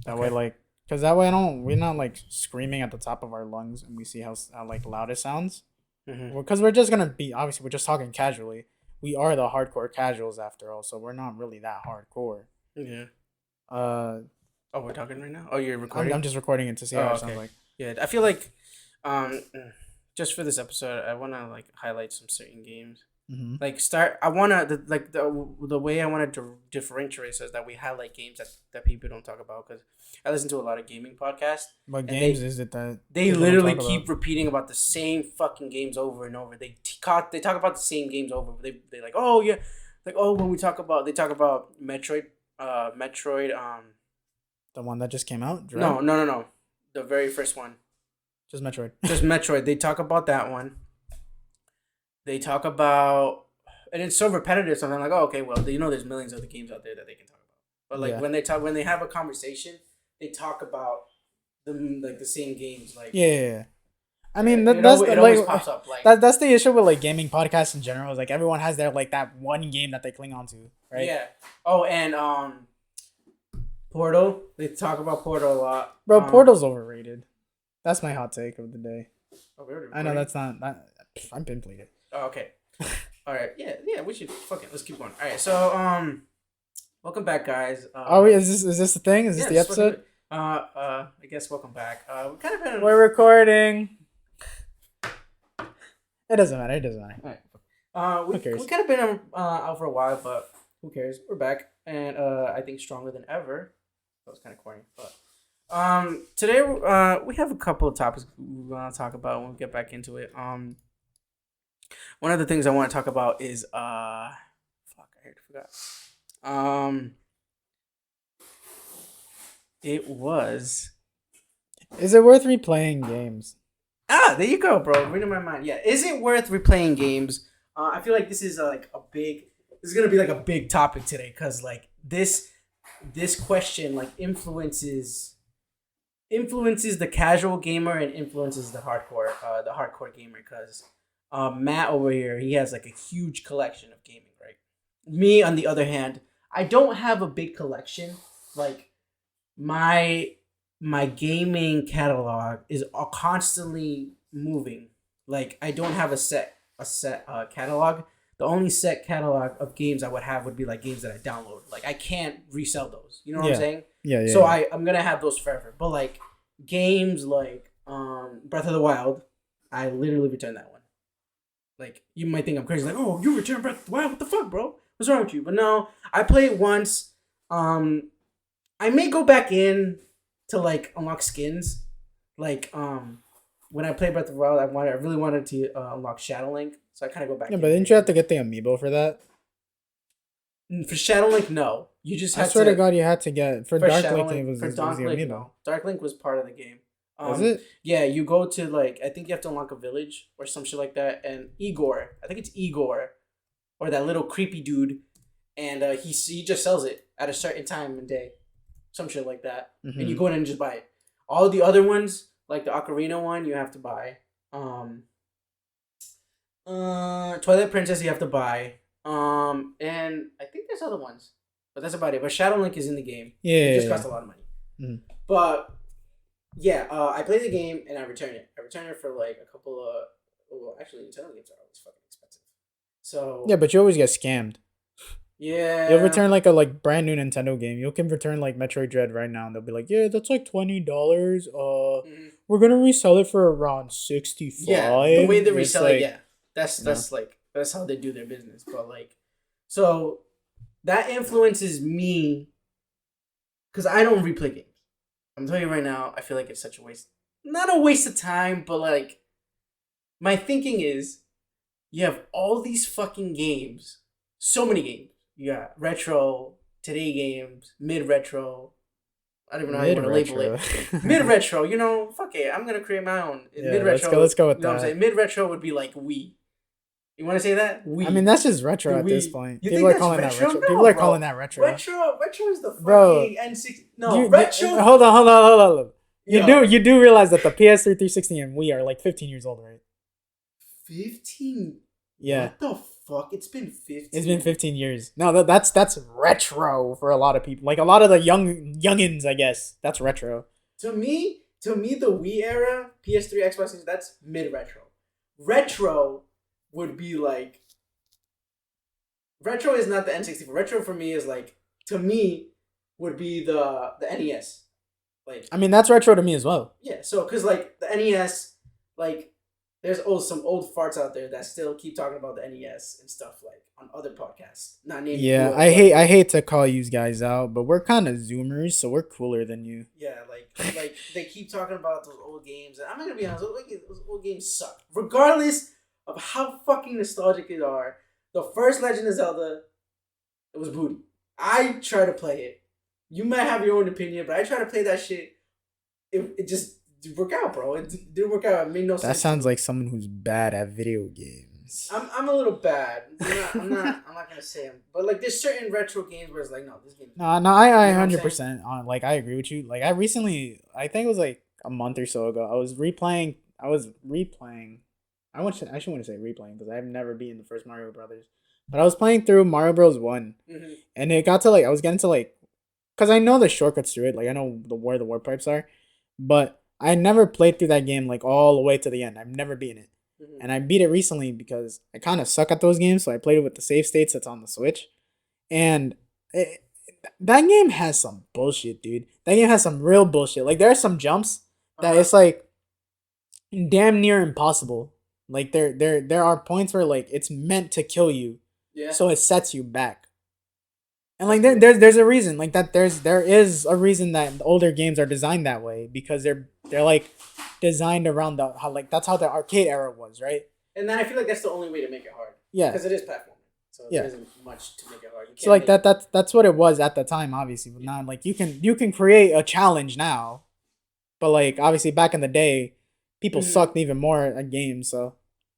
That way, like, because that way we're not like screaming at the top of our lungs and we see how like loud it sounds. Because we're just gonna be obviously we're just talking casually. We are the hardcore casuals after all, so we're not really that hardcore. Yeah. Uh, Oh, we're talking right now. Oh, you're I'm, recording. I'm just recording it to see how it sounds like. Yeah, I feel like, um, just for this episode, I wanna like highlight some certain games. Mm-hmm. Like I wanna the way I wanted to differentiate is that we highlight games that people don't talk about, because I listen to a lot of gaming podcasts. What games is it that they people literally don't talk keep about? repeating about the same fucking games over and over. They talk about the same games over. They like, oh yeah, like, oh, when they talk about Metroid. The one that just came out? Dread? No, the very first one. Just Metroid. Just Metroid. They talk about that one. They talk about, and it's so repetitive. So I'm like, oh, okay, well, there's millions of other games out there that they can talk about. But like when they have a conversation, they talk about the same games. Like, yeah. I mean, it that's always pops up. Like, that's the issue with like gaming podcasts in general. Is like everyone has their like that one game that they cling on to, right? Yeah. Oh, and Portal. They talk about Portal a lot. Bro, Portal's overrated. That's my hot take of the day. Oh, I know that's not. I've been played it. Oh, okay. All right. Yeah. We should fuck it. Let's keep going. All right. So welcome back, guys. Is this the thing? Is this the episode? I guess welcome back. We kind of been. We're recording. It doesn't matter. All right. We kind of been out for a while, but who cares? We're back, and I think stronger than ever. That was kind of corny, but today we have a couple of topics we want to talk about when we get back into it. One of the things I want to talk about is fuck, I forgot. It was. Is it worth replaying games? There you go, bro. Reading my mind. Yeah, is it worth replaying games? I feel like this is This is gonna be like a big topic today, because like this question like influences the casual gamer and influences the hardcore gamer, because Matt over here, he has like a huge collection of gaming, right? Me, on the other hand, I don't have a big collection. Like my gaming catalog is constantly moving. Like I don't have a set catalog. The only set catalog of games I would have would be like games that I download. Like I can't resell those. You know what I'm saying? Yeah. So I'm gonna have those forever. But like games like Breath of the Wild, I literally returned that one. Like you might think I'm crazy, like, oh, you returned Breath of the Wild? What the fuck, bro? What's wrong with you? But no, I played it once. I may go back in to like unlock skins. Like when I played Breath of the Wild, I really wanted to unlock Shadow Link. So I kind of go back. Yeah, but didn't you have to get the amiibo for that? For Shadow Link, no. You just had I swear to God, you had to get for Dark Link. It was the Link, amiibo. no. Dark Link was part of the game. Was it? Yeah, you go to like, I think you have to unlock a village or some shit like that, and Igor, I think it's Igor, or that little creepy dude, and he just sells it at a certain time and day, some shit like that, and you go in and just buy it. All the other ones, like the Ocarina one, you have to buy. Twilight Princess you have to buy. And I think there's other ones, but that's about it. But Shadow Link is in the game. Yeah, it just costs a lot of money. But yeah, I played the game and I returned it. I returned it for like a couple of. Well, actually, Nintendo games are always fucking expensive. So yeah, but you always get scammed. Yeah, you'll return like a brand new Nintendo game. You can return like Metroid Dread right now, and they'll be like, "Yeah, that's like $20. We're gonna resell it for around $65." Yeah, the way they resell it, yeah, that's how they do their business. But like, so that influences me because I don't replay games. I'm telling you right now, I feel like it's such a waste. Not a waste of time, but like, my thinking is, you have all these fucking games, so many games. You got retro, today games, mid-retro. I don't even know how you want to label it. Mid-retro, fuck it. I'm going to create my own. Yeah, mid-retro, let's go with that. What I'm saying? Mid-retro would be like Wii. You want to say that? Wii. I mean, that's just retro at this point. People are calling that retro. People are calling that retro. Retro is the fucking N60. No, retro. Hold on. You do realize that the PS3 360 and Wii are like 15 years old, right? 15? Yeah. What the fuck? It's been 15. It's been 15 years. No, that's retro for a lot of people. Like a lot of the youngins, I guess. That's retro. To me, the Wii era, PS3, Xbox, that's mid retro. Retro would be like. Retro is not the N64. Retro for me is like, to me, would be the NES. Like, I mean, that's retro to me as well. yeah, so because like the NES, like there's some old farts out there that still keep talking about the NES and stuff like on other podcasts. Not naming. Yeah, I hate to call you guys out, but we're kind of Zoomers, so we're cooler than you. Yeah, like they keep talking about those old games, and I'm gonna be honest, those old games suck. Regardless of how fucking nostalgic they are, the first Legend of Zelda, it was booty. I try to play it. You might have your own opinion, but I try to play that shit. It just didn't work out, bro. It didn't work out. It made no sense. That sounds like someone who's bad at video games. I'm a little bad. I'm not gonna say him, but like there's certain retro games where it's like, no, this game. No, I 100% on. Like I agree with you. Like I recently, I think it was like a month or so ago, I was replaying. I shouldn't want to say replaying because I've never beaten the first Mario Brothers, but I was playing through Mario Bros 1, and it got to like I was getting to like, cause I know the shortcuts through it. Like I know where the warp pipes are, but I never played through that game like all the way to the end. I've never beaten it. And I beat it recently because I kind of suck at those games, so I played it with the save states that's on the Switch. And that game has some bullshit, dude. That game has some real bullshit. Like, there are some jumps that it's, like, damn near impossible. Like, there are points where, like, it's meant to kill you. Yeah. So it sets you back. And, like, there's a reason. Like, there is a reason that the older games are designed that way. Because they're like, designed around that's how the arcade era was, right? And then I feel like that's the only way to make it hard. Yeah. Because it is platforming. So there isn't much to make it hard. So like that's what it was at the time, obviously. But now like you can create a challenge now. But like obviously back in the day, people sucked even more at games, so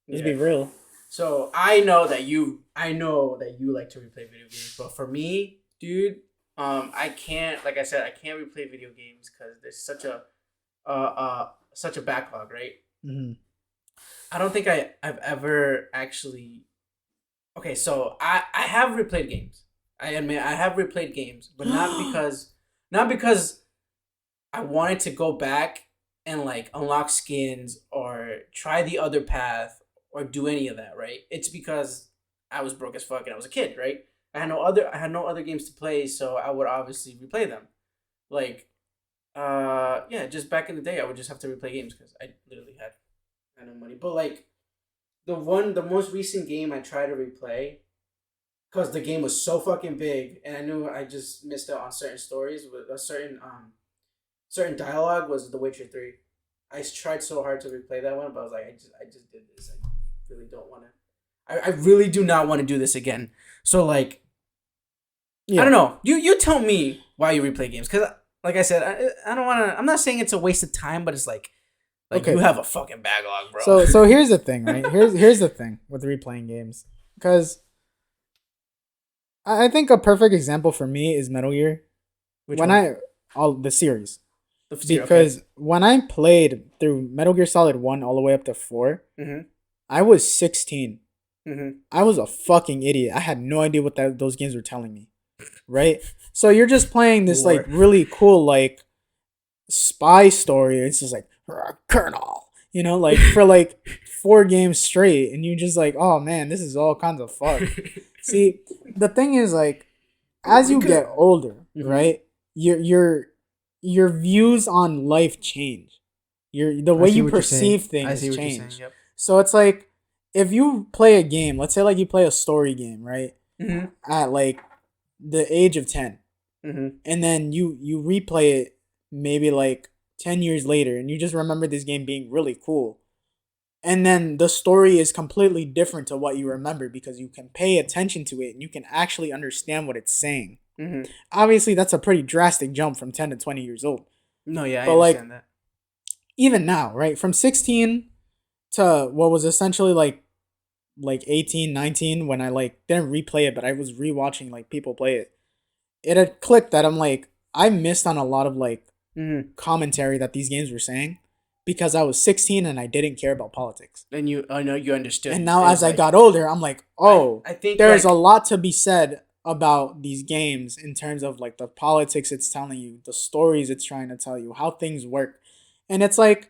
let's be real. So I know that you like to replay video games, but for me, dude, I can't, like I said, I can't replay video games because there's such a backlog, right? Mm-hmm. I don't think I've ever actually. Okay, so I have replayed games. I admit I have replayed games, but not because I wanted to go back and like unlock skins or try the other path or do any of that, right? It's because I was broke as fuck and I was a kid, right? I had no other games to play, so I would obviously replay them. Like just back in the day I would just have to replay games because I literally had no money. But like the most recent game I tried to replay because the game was so fucking big and I knew I just missed out on certain stories with a certain dialogue was The Witcher 3. I tried so hard to replay that one, but I was like, I just did this. I really don't want to. I really do not want to do this again. So like, I don't know. You tell me why you replay games because, like I said, I don't want to. I'm not saying it's a waste of time, but it's like okay. You have a fucking backlog, bro. So here's the thing, right? Here's the thing with replaying games because I think a perfect example for me is Metal Gear. The series. Because when I played through Metal Gear Solid 1 all the way up to 4, I was 16. I was a fucking idiot. I had no idea what those games were telling me. Right? So you're just playing this like really cool like spy story. It's just like Colonel, like for like 4 games straight, and you just like, oh man, this is all kinds of fun. See, the thing is like, as you get older, right? Your views on life change. The way you perceive things change. Yep. So it's like if you play a game, let's say like you play a story game, right? At like the age of 10, and then you replay it maybe like 10 years later, and you just remember this game being really cool, and then the story is completely different to what you remember because you can pay attention to it and you can actually understand what it's saying. Obviously, that's a pretty drastic jump from 10 to 20 years old. No, yeah, I understand that. Even now, right? From 16 to what was essentially like 18, 19, when I like didn't replay it, but I was rewatching like people play it. It had clicked that I'm like, I missed on a lot of like commentary that these games were saying because I was 16 and I didn't care about politics. And I know you understood. And now as I got older, I'm like, oh, I think there's a lot to be said about these games in terms of like the politics it's telling you, the stories it's trying to tell you, how things work. And it's like,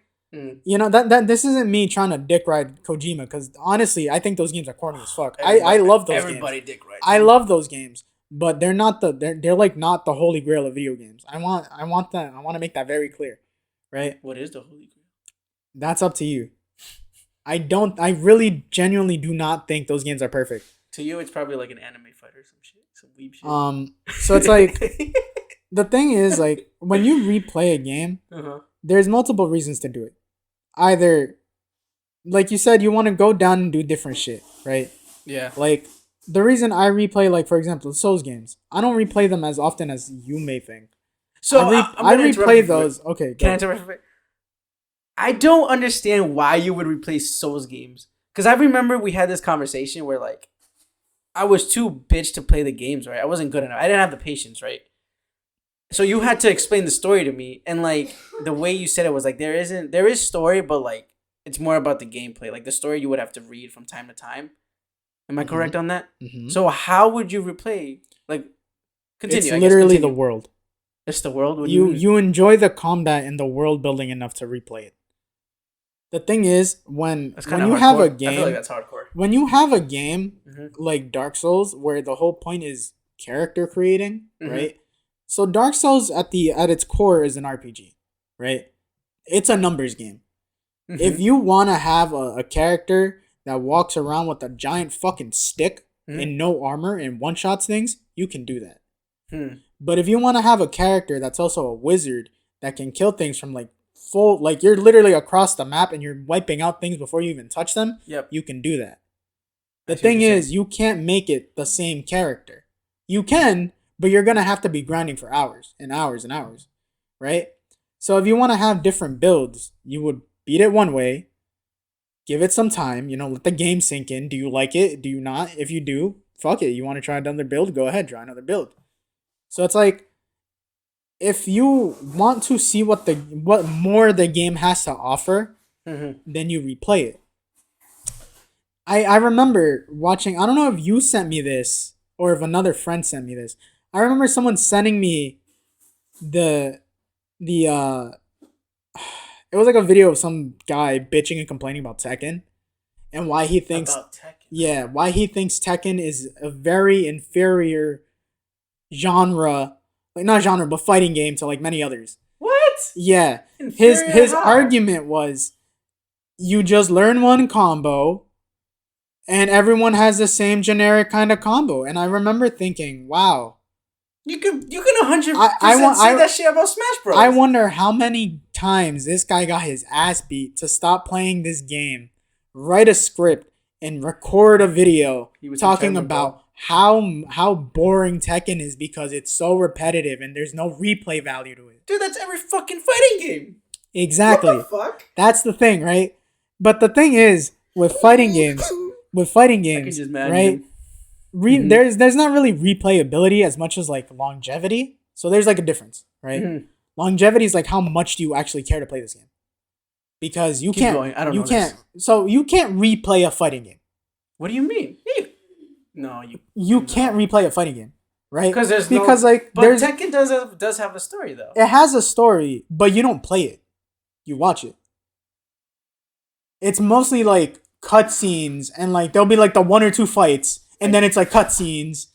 you know, that this isn't me trying to dick ride Kojima, because honestly, I think those games are corny as fuck. I love those games. Everybody dick rides. I love those games, but they're not they're like not the holy grail of video games. I want to make that very clear, right? What is the holy grail? That's up to you. I really genuinely do not think those games are perfect. To you, it's probably like an anime fight or some shit, some weeb shit. So it's like the thing is, like, when you replay a game, there's multiple reasons to do it. Either, like you said, you want to go down and do different shit, right? Yeah. Like, the reason I replay, like, for example, Souls games, I don't replay them as often as you may think. So I replay those. Okay. Can I interrupt? I don't understand why you would replay Souls games. Because I remember we had this conversation where, like, I was too bitch to play the games, right? I wasn't good enough. I didn't have the patience, right? So you had to explain the story to me, and like the way you said it was like there is story, but like it's more about the gameplay. Like the story you would have to read from time to time. Am I correct on that? Mm-hmm. So how would you replay? Like, continue. It's literally the world. It's the world. What you enjoy the combat and the world building enough to replay it. The thing is, when you have a game, I feel like that's hardcore. When you have a game like Dark Souls, where the whole point is character creating, right? So Dark Souls at its core is an RPG, right? It's a numbers game. If you want to have a character that walks around with a giant fucking stick and no armor and one-shots things, you can do that. But if you want to have a character that's also a wizard that can kill things from like full, like you're literally across the map and you're wiping out things before you even touch them, you can do that. The thing is, you can't make it the same character. You can, but you're going to have to be grinding for hours and hours and hours, right? So if you want to have different builds, you would beat it one way, give it some time, let the game sink in. Do you like it? Do you not? If you do, fuck it. You want to try another build? Go ahead, try another build. So it's like, if you want to see what more the game has to offer, then you replay it. I remember watching, I don't know if you sent me this or if another friend sent me this. I remember someone sending me it was like a video of some guy bitching and complaining about Tekken and why he thinks why he thinks Tekken is a very inferior genre, like not genre but fighting game to like many others. What? Yeah. His argument was you just learn one combo and everyone has the same generic kind of combo. And I remember thinking, wow. You can 100% say that shit about Smash Bros. I wonder how many times this guy got his ass beat to stop playing this game, write a script, and record a video talking about how boring Tekken is because it's so repetitive and there's no replay value to it. Dude, that's every fucking fighting game. Exactly. What the fuck? That's the thing, right? But the thing is, with fighting games, right? There's not really replayability as much as like longevity. So there's like a difference, right? Longevity is like how much do you actually care to play this game? Because you can't replay a fighting game. What do you mean? You can't replay a fighting game, right? But Tekken does have a story though. It has a story, but you don't play it. You watch it. It's mostly like cutscenes and like there'll be like the one or two fights. And then it's like cutscenes,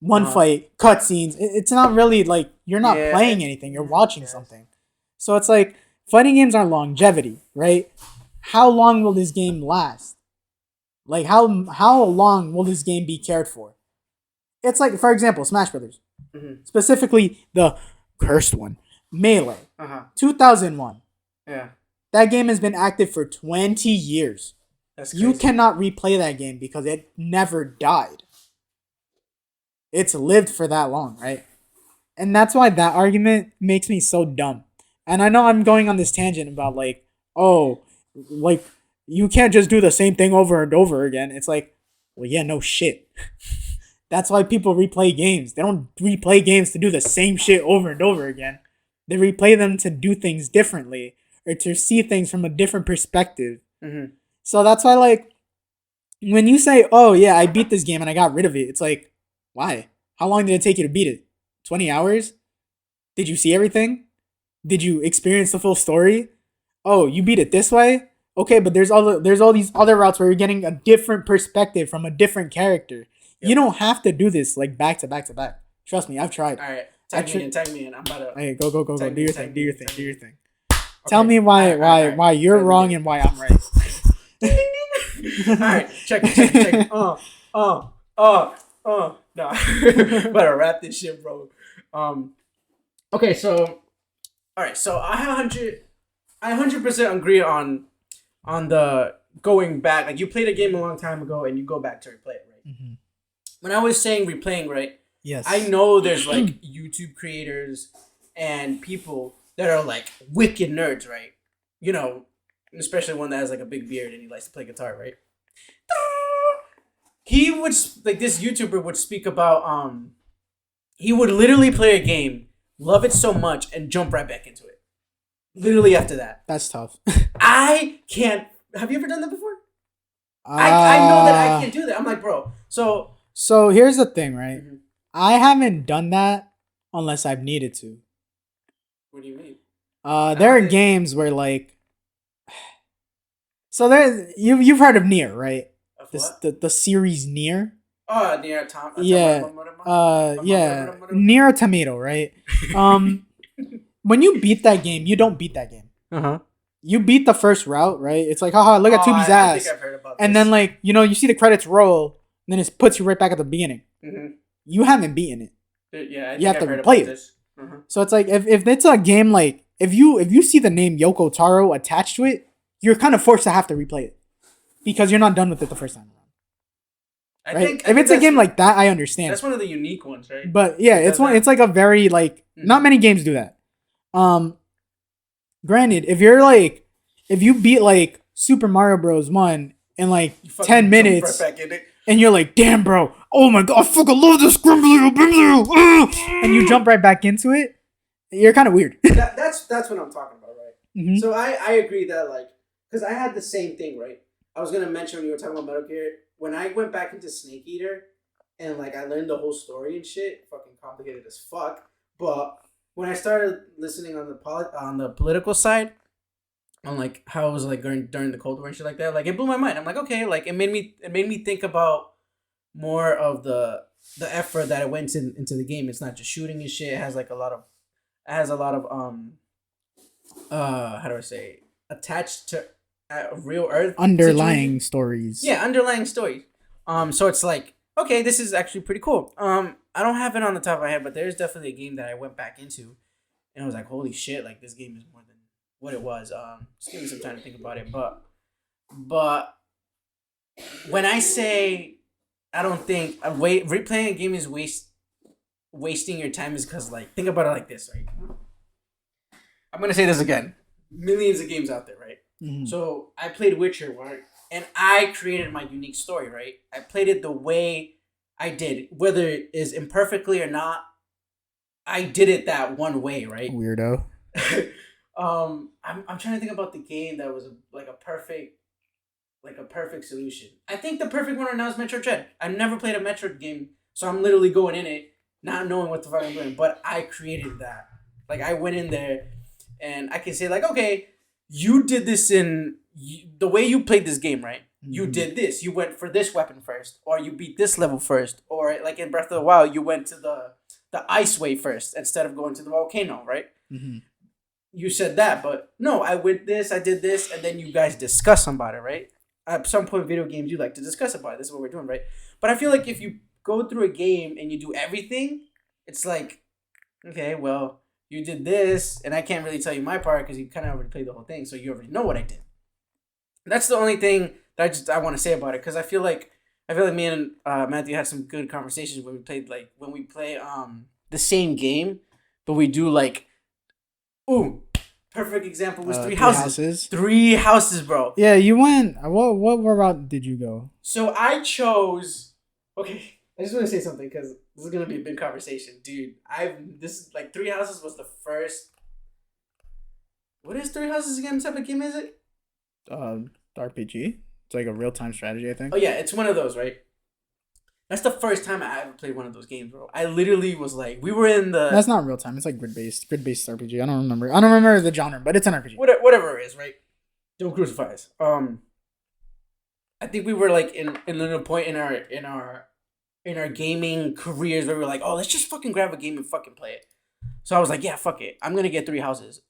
fight, cutscenes. It's not really like you're not playing anything. You're watching something. So it's like fighting games are longevity, right? How long will this game last? Like how long will this game be cared for? It's like, for example, Smash Brothers, specifically the cursed one, Melee, 2001. Yeah, that game has been active for 20 years. You cannot replay that game because it never died. It's lived for that long, right? And that's why that argument makes me so dumb. And I know I'm going on this tangent about like, oh, like you can't just do the same thing over and over again. It's like, well, yeah, no shit. That's why people replay games. They don't replay games to do the same shit over and over again. They replay them to do things differently or to see things from a different perspective. Mm-hmm. So that's why, like, when you say, "Oh yeah, I beat this game and I got rid of it," it's like, why? How long did it take you to beat it? 20 hours? Did you see everything? Did you experience the full story? Oh, you beat it this way? Okay, but there's all these other routes where you're getting a different perspective from a different character. Yep. You don't have to do this like back to back to back. Trust me, I've tried. All right, tag me in. I'm about to. Hey, go. Do your thing. Okay. Tell me why you're wrong and why I'm right. All right, check it. No. Better wrap this shit, bro. Okay, so, all right, so I 100% agree on the going back. Like, you played a game a long time ago and you go back to replay it, right? Mm-hmm. When I was saying replaying, right? Yes. I know there's like YouTube creators and people that are like wicked nerds, right? You know, especially one that has like a big beard and he likes to play guitar, right? He would like this YouTuber would speak about he would literally play a game, love it so much, and jump right back into it. Literally after that. That's tough. I can't. Have you ever done that before? I know that I can't do that. I'm like, bro. So here's the thing, right? Mm-hmm. I haven't done that unless I've needed to. What do you mean? There are games where like. So there, you've heard of Nier, right? The series Nier. Oh, Nier Automata. Yeah. Nier Automata, right? When you beat that game, you don't beat that game. Uh-huh. You beat the first route, right? It's like, haha, look at Tubi's ass. I think I've heard about this. And then, like, you see the credits roll, and then it puts you right back at the beginning. Mm-hmm. You haven't beaten it. Yeah, you have to replay it. Mm-hmm. So it's like, if it's a game, like, if you see the name Yoko Taro attached to it, you're kind of forced to have to replay it. Because you're not done with it the first time around. Right? If it's a game like that, I understand. That's one of the unique ones, right? But yeah, it's like a very, like, not many games do that. Granted, if you beat like Super Mario Bros. 1 in like 10 minutes, and you're like, damn, bro, oh my god, I fucking love this and you jump right back into it, you're kind of weird. That's what I'm talking about, right? Mm-hmm. So I agree that, like, because I had the same thing, right? I was gonna mention when you were talking about Metal Gear, when I went back into Snake Eater, and like I learned the whole story and shit, fucking complicated as fuck, but when I started listening on the political side, on like how it was like during the Cold War and shit like that, like it blew my mind. I'm like, okay, like it made me think about more of the effort that it went into the game. It's not just shooting and shit. It has a lot of how do I say, attached to real Earth underlying stories. Yeah, underlying stories. So it's like, okay, this is actually pretty cool. I don't have it on the top of my head, but there's definitely a game that I went back into, and I was like, holy shit, like this game is more than what it was. Just give me some time to think about it. But when I say I don't think replaying a game is wasting your time, is because, like, think about it like this, right? I'm gonna say this again. Millions of games out there, right? Mm-hmm. So I played Witcher 1, and I created my unique story, right? I played it the way I did, whether it is imperfectly or not. I did it that one way, right? Weirdo. I'm trying to think about the game that was like a perfect solution. I think the perfect one right now is Metroid Dread. I've never played a Metroid game, so I'm literally going in it not knowing what the fuck I'm doing. But I created that. Like, I went in there, and I can say, like, okay, you did this the way you played this game, right? Mm-hmm. You did this. You went for this weapon first, or you beat this level first, or like in Breath of the Wild, you went to the ice way first instead of going to the volcano, right? Mm-hmm. You said that, but no, I did this, and then you guys discuss about it, right? At some point, video games, you like to discuss about it. This is what we're doing, right? But I feel like if you go through a game and you do everything, it's like, okay, well, you did this, and I can't really tell you my part because you kind of already played the whole thing, so you already know what I did. That's the only thing that I want to say about it, because I feel like me and Matthew had some good conversations when we play the same game, but we do like, ooh, perfect example was Three Houses. 3 Houses, bro. Yeah, you went. What route did you go? So I chose. Okay, I just want to say something because this is gonna be a big conversation, dude. 3 Houses was the first What is Three Houses again? What type of game is it? RPG. It's like a real time strategy, I think. Oh yeah, it's one of those, right? That's the first time I ever played one of those games, bro. I literally was like, we were in the. That's not real time. It's like grid based RPG. I don't remember the genre, but it's an RPG. Whatever it is, right? Don't crucify us. I think we were like in a point in our gaming careers where we were like, oh, let's just fucking grab a game and fucking play it. So I was like, yeah, fuck it. I'm gonna get Three Houses.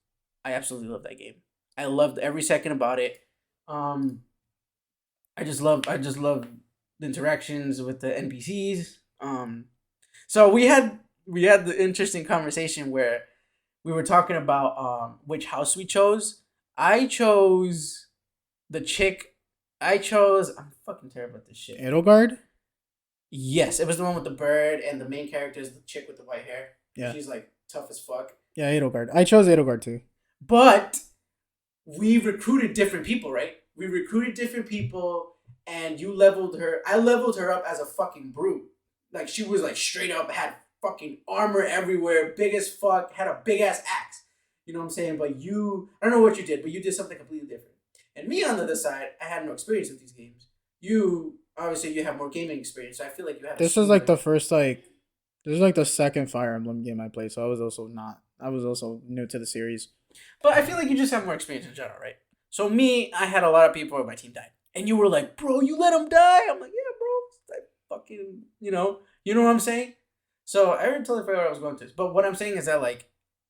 I absolutely love that game. I loved every second about it. I just love the interactions with the NPCs. So we had the interesting conversation where we were talking about which house we chose. I chose the chick. I'm fucking terrible at this shit. Edelgard? Yes, it was the one with the bird, and the main character is the chick with the white hair. Yeah. She's like tough as fuck. Yeah, Edelgard. I chose Edelgard too. But we recruited different people, right? We recruited different people, and you leveled her. I leveled her up as a fucking brute. Like, she was like straight up, had fucking armor everywhere, big as fuck, had a big ass axe. You know what I'm saying? But I don't know what you did, but you did something completely different. And me on the other side, I had no experience with these games. You obviously you have more gaming experience, so I feel like you have. This was like the first like. This is like the second Fire Emblem game I played, so I was also new to the series. But I feel like you just have more experience in general, right? So me, I had a lot of people where my team died, and you were like, "Bro, you let him die." I'm like, "Yeah, bro." I fucking, you know what I'm saying. So I totally forgot what I was going to. But what I'm saying is that like,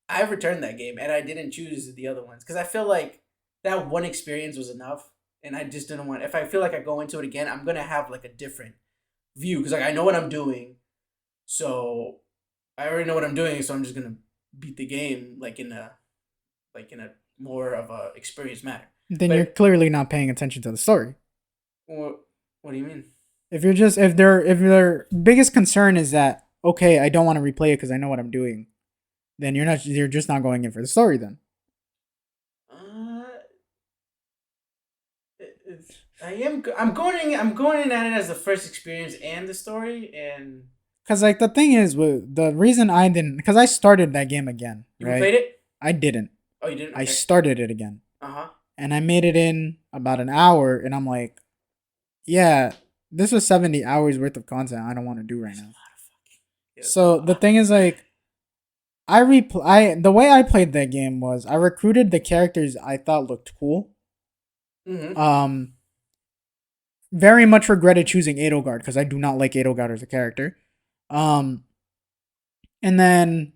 I returned that game, and I didn't choose the other ones because I feel like that one experience was enough, and I just didn't want. If I feel like I go into it again, I'm gonna have like a different view because like I know what I'm doing, so I already know what I'm doing, so I'm just gonna beat the game like in a more of a experienced manner. Then you're clearly not paying attention to the story. What do you mean? If their biggest concern is that okay, I don't want to replay it because I know what I'm doing, then you're just not going in for the story then. I'm going in at it as the first experience and the story, and because like the thing is, the reason I didn't, because I started that game again. You played it? I didn't. Oh, you didn't? Okay. I started it again. Uh-huh. And I made it in about an hour, and I'm like, yeah, this was 70 hours worth of content I don't want to do right now. So the thing is like, the way I played that game was I recruited the characters I thought looked cool. Mm-hmm. Very much regretted choosing Edelgard because I do not like Edelgard as a character. And then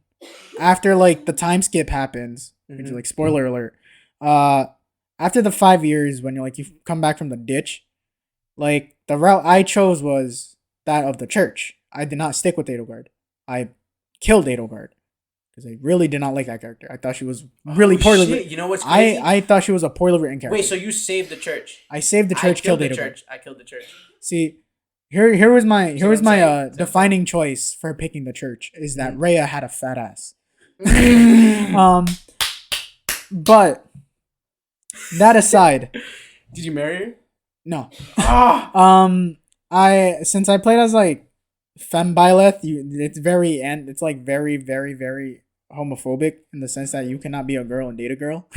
after like the time skip happens, which is like spoiler alert, after the 5 years when you come back from the ditch, like the route I chose was that of the church. I did not stick with Edelgard. I killed Edelgard because I really did not like that character. I thought she was really poorly written. You know what's crazy? I thought she was a poorly written character. Wait, so you saved the church? I saved the church, killed Edelgard. I killed the church. See, here was my defining choice for picking the church is that Rhea had a fat ass. But that aside, did you marry her? No. Ah. Since I played as like Fembileth, it's like very, very, very homophobic in the sense that you cannot be a girl and date a girl.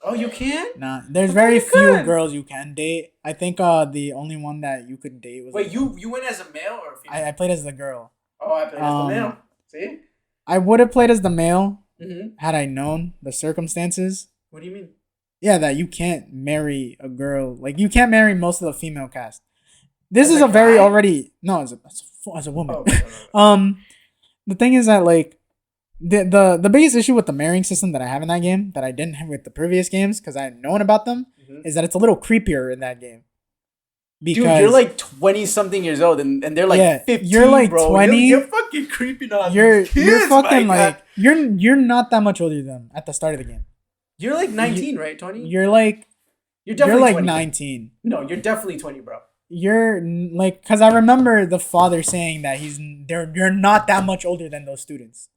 Oh, you can't? Nah, there's very few girls you can date. I think the only one that you could date was. Wait, you went as a male or a female? I played as the girl. Oh, I played as the male. See? I would have played as the male had I known the circumstances. What do you mean? Yeah, that you can't marry a girl. Like, you can't marry most of the female cast. This is a very already... No, as a woman. Oh, the thing is that, like, the biggest issue with the marrying system that I have in that game, that I didn't have with the previous games, because I had known about them, is that it's a little creepier in that game. Because, dude, you're like 20-something years old, and they're like 15, you're like bro. 20. You're fucking creeping on you're kids, fucking like... You're not that much older than them at the start of the game. You're like 19, right? 20? You're definitely like 20. 19. No, you're definitely 20, bro. You're like, because I remember the father saying that you're not that much older than those students.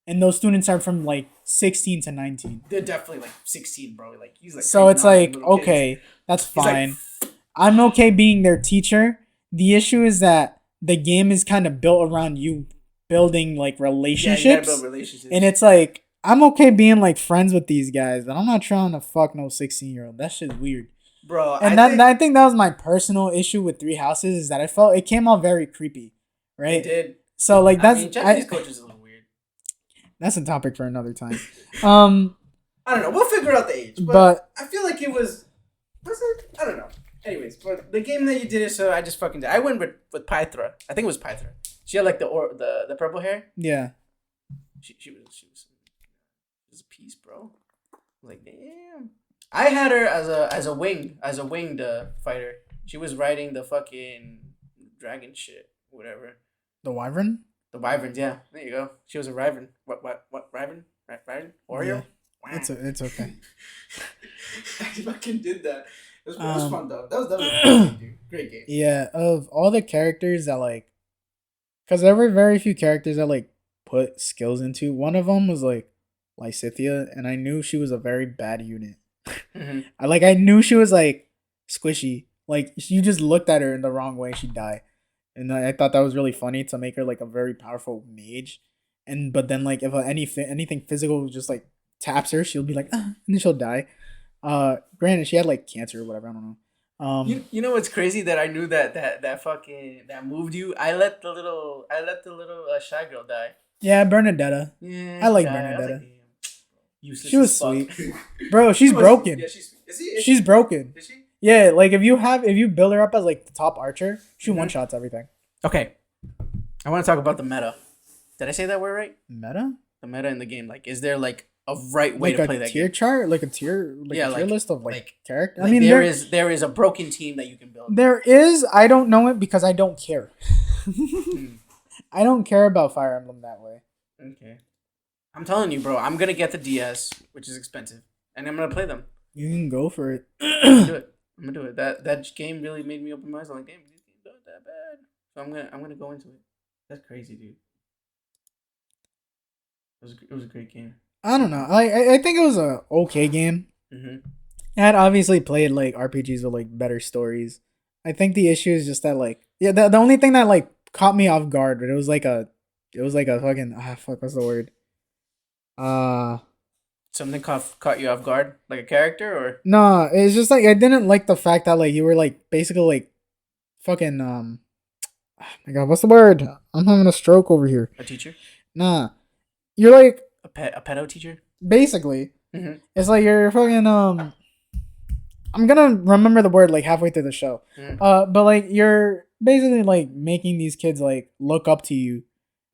And those students are from like 16 to 19. They're definitely like 16, bro. Like he's like. So it's like, okay, that's fine. Like, I'm okay being their teacher. The issue is that the game is kind of built around you building like relationships. Yeah, you gotta build relationships. And it's like, I'm okay being like friends with these guys, but I'm not trying to fuck no 16-year-old. That shit's weird. Bro, And I think that was my personal issue with Three Houses is that I felt it came out very creepy, right? It did. So like that's Japanese culture is a little weird. That's a topic for another time. I don't know. We'll figure out the age, but I feel like it was it? I don't know. Anyways, but the game that you did it, so I just fucking did. I went with Pythra. I think it was Pythra. She had like the purple hair. Yeah. She was a piece, bro. Like damn. I had her as a winged fighter. She was riding the fucking dragon shit, whatever. The wyvern. The wyverns, yeah. There you go. She was a wyvern. What wyvern? Wyvern? Oreo. Yeah. It's okay. I fucking did that. It was fun though. That was a great game, dude. Great game. Yeah, of all the characters that like, because there were very few characters that like put skills into. One of them was like Lysithea, and I knew she was a very bad unit. Mm-hmm. I knew she was like squishy. Like you just looked at her in the wrong way, she'd die. And I thought that was really funny to make her like a very powerful mage. But then like if anything physical just like taps her, she'll be like, and then she'll die. Granted, she had like cancer or whatever. I don't know. You know what's crazy that I knew that fucking that moved you. I let the little shy girl die. Yeah, Bernadetta. Yeah, I like Bernadetta. She was sweet, bro. She's broken. Yeah, she's broken. Is she? Yeah, like if you build her up as like the top archer, she one shots everything. Okay, I want to talk about the meta. Did I say that word right? Meta? The meta in the game. Like, is there like a right way like to play that tier game? Chart, like a tier list of like characters. I mean, there is a broken team that you can build. There is. I don't know it because I don't care. I don't care about Fire Emblem that way. Okay, I'm telling you, bro. I'm gonna get the DS, which is expensive, and I'm gonna play them. You can go for it. I'm gonna do it. That game really made me open my eyes. I'm like, damn, these games aren't that bad. So I'm gonna go into it. That's crazy, dude. It was a great game. I don't know. I think it was a okay game. Mm-hmm. I had obviously played like RPGs with like better stories. I think the issue is just that like the only thing that like caught me off guard, but it was like a fucking what's the word? Something caught you off guard, like a character, or no? It's just like I didn't like the fact that like you were like basically like fucking oh my god, what's the word? I'm having a stroke over here. A teacher? Nah, you're like a pedo teacher. Basically, mm-hmm. It's like you're fucking I'm gonna remember the word like halfway through the show. Mm. But like you're basically like making these kids like look up to you,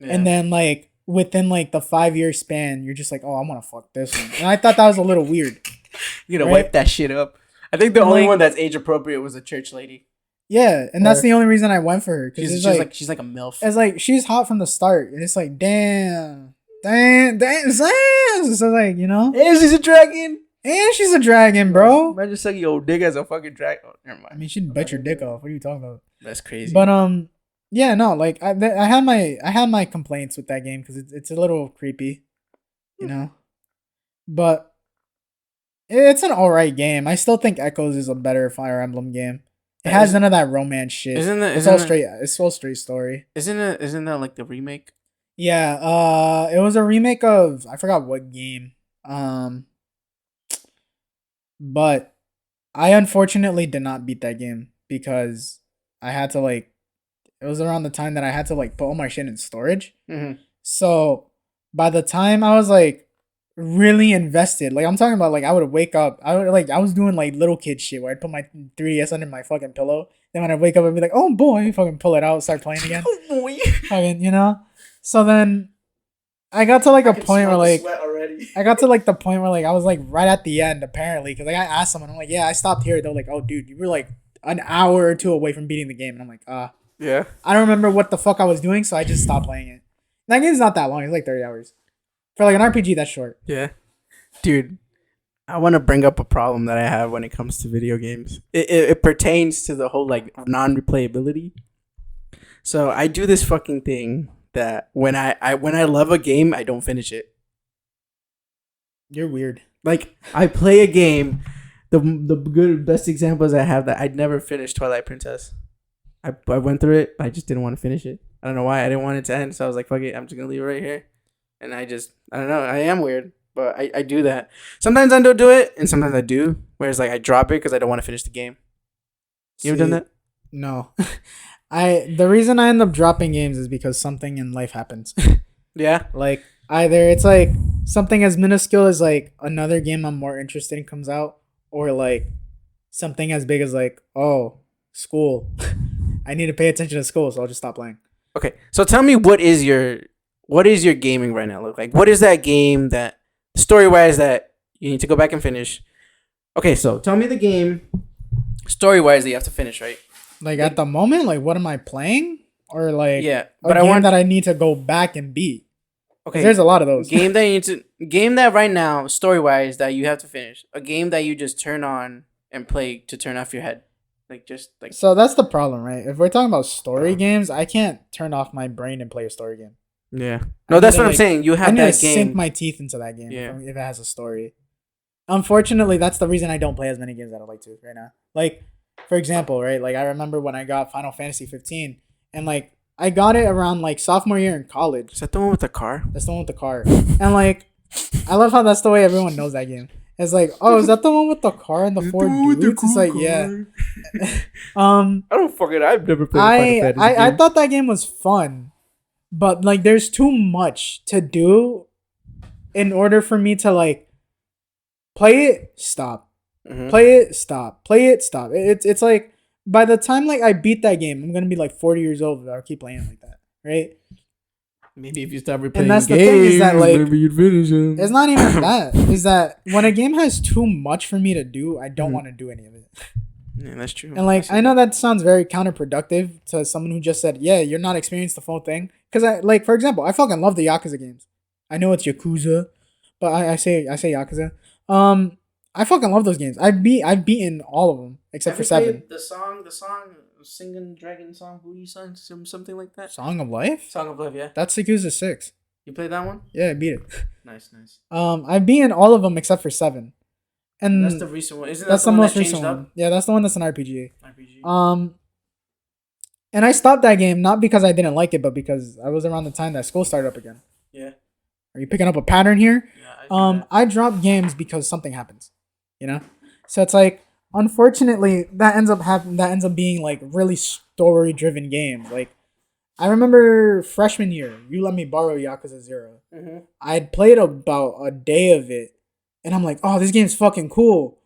and then like within like the 5-year span, you're just like, oh, I want to fuck this one, and I thought that was a little weird. You gotta wipe that shit up. I think the only one that's age appropriate was a church lady. Yeah, and that's the only reason I went for her because she's like a MILF. It's like she's hot from the start, and it's like damn. So like, you know, and she's a dragon. And she's a dragon, bro. Imagine sucking your dick as a fucking dragon. Oh, never mind. I mean, she'd bite your dick off. What are you talking about? That's crazy. But yeah, no, like I had my complaints with that game because it's a little creepy, you know. But it's an alright game. I still think Echoes is a better Fire Emblem game. It has none of that romance shit. It's all straight story. Isn't that like the remake? Yeah, it was a remake of I forgot what game. But I unfortunately did not beat that game because I had to like it was around the time that I had to like put all my shit in storage. Mm-hmm. So by the time I was like really invested, like I'm talking about like I would wake up, I was doing like little kid shit where I'd put my 3DS under my fucking pillow. Then when I wake up I'd be like, oh boy, fucking pull it out, start playing again. Oh boy. Fucking, you know? So then I got to like a point where like I got to like the point where like I was like right at the end apparently because like I asked someone, I'm like, yeah, I stopped here. They're like, oh dude, you were like an hour or two away from beating the game, and I'm like, yeah, I don't remember what the fuck I was doing, so I just stopped playing it. That game's not that long. It's like 30 hours for like an RPG. That's short. Yeah, dude. I want to bring up a problem that I have when it comes to video games. It pertains to the whole like non-replayability. So I do this fucking thing that when I love a game, I don't finish it. You're weird. Like I play a game. The best examples I have that I'd never finished Twilight Princess. I went through it, but I just didn't want to finish it. I don't know why. I didn't want it to end, so I was like, fuck it, I'm just gonna leave it right here. And I don't know. I am weird. But I do that. Sometimes I don't do it, and sometimes I do. Whereas like I drop it because I don't want to finish the game. You ever done that? No. The reason I end up dropping games is because something in life happens. Yeah. Like either it's like something as minuscule as like another game I'm more interested in comes out, or like something as big as like, oh, school. I need to pay attention to school, so I'll just stop playing. Okay. So tell me what is your gaming right now look like? What is that game that story wise that you need to go back and finish? Okay, so tell me the game story wise that you have to finish, right? Like at the moment, like what am I playing? Or like Yeah, but I want that I need to go back and beat. Okay, there's a lot of those. Game that right now, story wise, that you have to finish. A game that you just turn on and play to turn off your head. Like just like So that's the problem, right? If we're talking about story games, I can't turn off my brain and play a story game. Yeah. No, that's what I'm saying. You have I need that to game. sink my teeth into that game if it has a story. Unfortunately, that's the reason I don't play as many games that I like to right now. Like, for example, right? Like I remember when I got Final Fantasy 15, and like I got it around like sophomore year in college. Is that the one with the car? That's the one with the car. And like, I love how that's the way everyone knows that game. It's like, oh, is that the one with the car and the four dudes? It's like, yeah. I don't fucking. I've never played Final Fantasy. I thought that game was fun, but like, there's too much to do in order for me to like play it, stop, play it, stop, play it, stop. It's like by the time like I beat that game, I'm gonna be like 40 years old if I keep playing it like that, right? Maybe if you stop replaying and that's games, the thing is that like maybe you'd finish it. It's not even that. Is that when a game has too much for me to do, I don't want to do any of it. Yeah, that's true. And like I know that sounds very counterproductive to someone who just said, "Yeah, you're not experienced the full thing." Because I like, for example, I fucking love the Yakuza games. I know it's Yakuza, but I say Yakuza. I fucking love those games. I've beaten all of them except for 7. The song, singing dragon song, who you sung, something like that. Song of Life. Song of Life, yeah. That's Yakuza 6. You played that one? Yeah, I beat it. Nice. I've beaten all of them except for 7. And that's the recent one. Isn't that that's the most that recent one? up? Yeah, that's the one that's an RPG. And I stopped that game not because I didn't like it, but because I was around the time that school started up again. Yeah. Are you picking up a pattern here? Yeah. I drop games because something happens. You know? So it's like, unfortunately, that ends up being like really story driven games. Like I remember freshman year, you let me borrow Yakuza 0. Mm-hmm. I'd played about a day of it, and I'm like, oh, this game's fucking cool.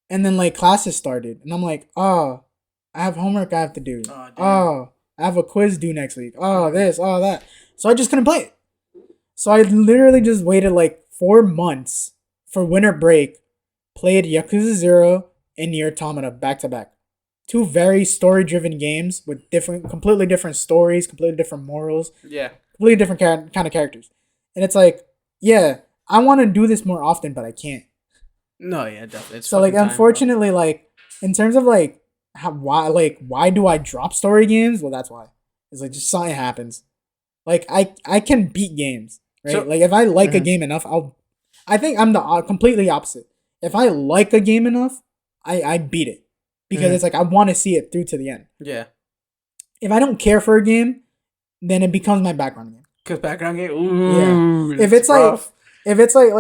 And then like classes started, and I'm like, oh, I have homework I have to do. Oh, I have a quiz due next week. Oh, this, oh, that. So I just couldn't play it. So I literally just waited like 4 months for winter break, played Yakuza 0 and Nier Automata back to back. 2 very story driven games with completely different stories, completely different morals. Yeah. Completely different kind of characters. And it's like, yeah, I want to do this more often, but I can't. No, yeah, definitely. It's so like, unfortunately, like in terms of like why do I drop story games? Well, that's why. It's like just something happens. Like I can beat games, right? So, like if I like a game enough, I think I'm the completely opposite. If I like a game enough, I beat it because it's like I want to see it through to the end. Yeah. If I don't care for a game, then it becomes my background game. Cause background game, ooh, yeah. If it's like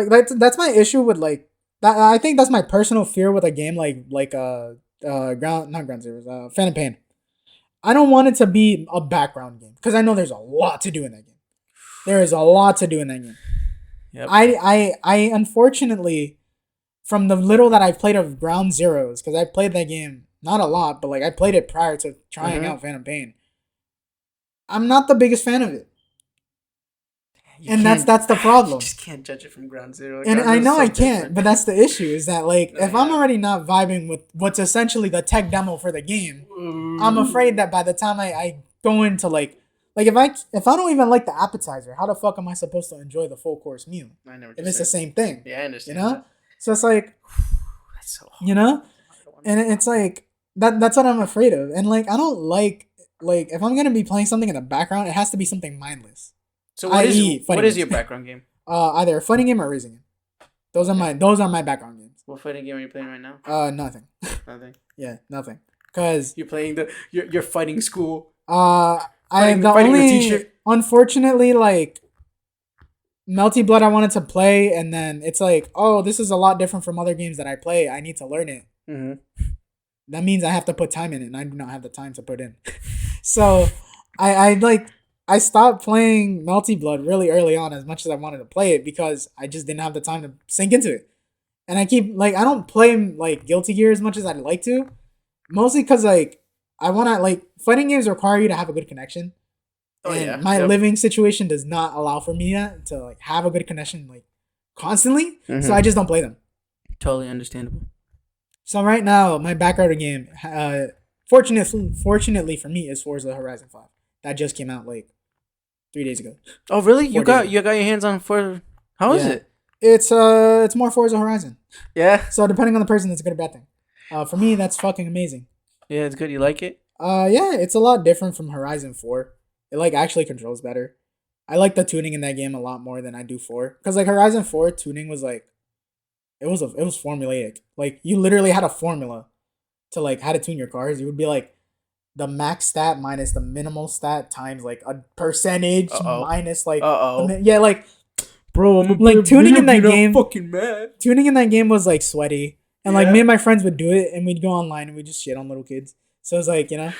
that's my issue with like that. I think that's my personal fear with a game like Ground Zeroes, Phantom Pain. I don't want it to be a background game because I know there's a lot to do in that game. There is a lot to do in that game. Yep. I unfortunately, from the little that I've played of Ground Zeroes, because I played that game not a lot, but like I played it prior to trying out Phantom Pain. I'm not the biggest fan of it. And that's the problem. You just can't judge it from ground zero. And I know I can't, but that's the issue. Is that like if I'm already not vibing with what's essentially the tech demo for the game, I'm afraid that by the time I go into like if I don't even like the appetizer, how the fuck am I supposed to enjoy the full course meal? I know. If it's the same thing. Yeah, I understand. You know, that. So it's like that's so hard. You know, and it's like that's what I'm afraid of. And like I don't like if I'm gonna be playing something in the background, it has to be something mindless. So what is your background game? Either a fighting game or a racing game. Those are my background games. What fighting game are you playing right now? Nothing. Nothing. Yeah, nothing. Cause you're playing you're fighting school. Unfortunately, like Melty Blood I wanted to play, and then it's like, oh, this is a lot different from other games that I play. I need to learn it. Mm-hmm. That means I have to put time in it, and I do not have the time to put in. So I stopped playing Melty Blood really early on as much as I wanted to play it because I just didn't have the time to sink into it. And I keep like I don't play like Guilty Gear as much as I'd like to, mostly because like I want to like fighting games require you to have a good connection. Oh, and yeah. my Yep. living situation does not allow for me to like have a good connection like constantly. Mhm. So I just don't play them. Totally understandable. So right now my background game, fortunately for me, is Forza Horizon 5. That just came out like 3 days ago. Oh, really? 4 You days got ago. you got your hands on for? How is Yeah. it? It's more Forza Horizon. Yeah. So depending on the person, that's a good or bad thing. For me, that's fucking amazing. Yeah, it's good. You like it? Yeah, it's a lot different from Horizon 4. It like actually controls better. I like the tuning in that game a lot more than I do 4. Cause like Horizon 4 tuning was like, it was formulaic. Like you literally had a formula to like how to tune your cars. You would be like the max stat minus the minimal stat times like a percentage Uh-oh. minus like Uh-oh. yeah, like Bro, I'm like tuning in that I'm game. fucking mad. Tuning in that game was like sweaty. And like Yeah. me and my friends would do it and we'd go online and we'd just shit on little kids. So it's like, you know.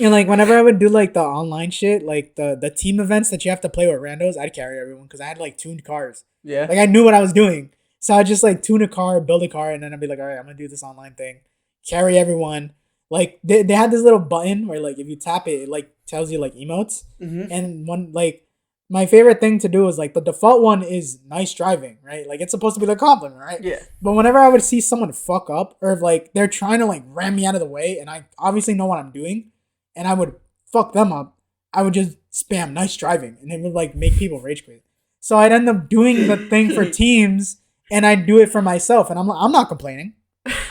And like whenever I would do like the online shit, like the team events that you have to play with randos, I'd carry everyone because I had like tuned cars. Yeah. Like I knew what I was doing. So I'd just like tune a car, build a car, and then I'd be like, all right, I'm gonna do this online thing. Carry everyone. Like they had this little button where like if you tap it, it like tells you like emotes. Mm-hmm. And one like my favorite thing to do is like the default one is nice driving, right? Like it's supposed to be like a compliment, right? Yeah. But whenever I would see someone fuck up or if like they're trying to like ram me out of the way and I obviously know what I'm doing and I would fuck them up, I would just spam nice driving and it would like make people rage quit. So I'd end up doing the thing for teams and I'd do it for myself and I'm not complaining.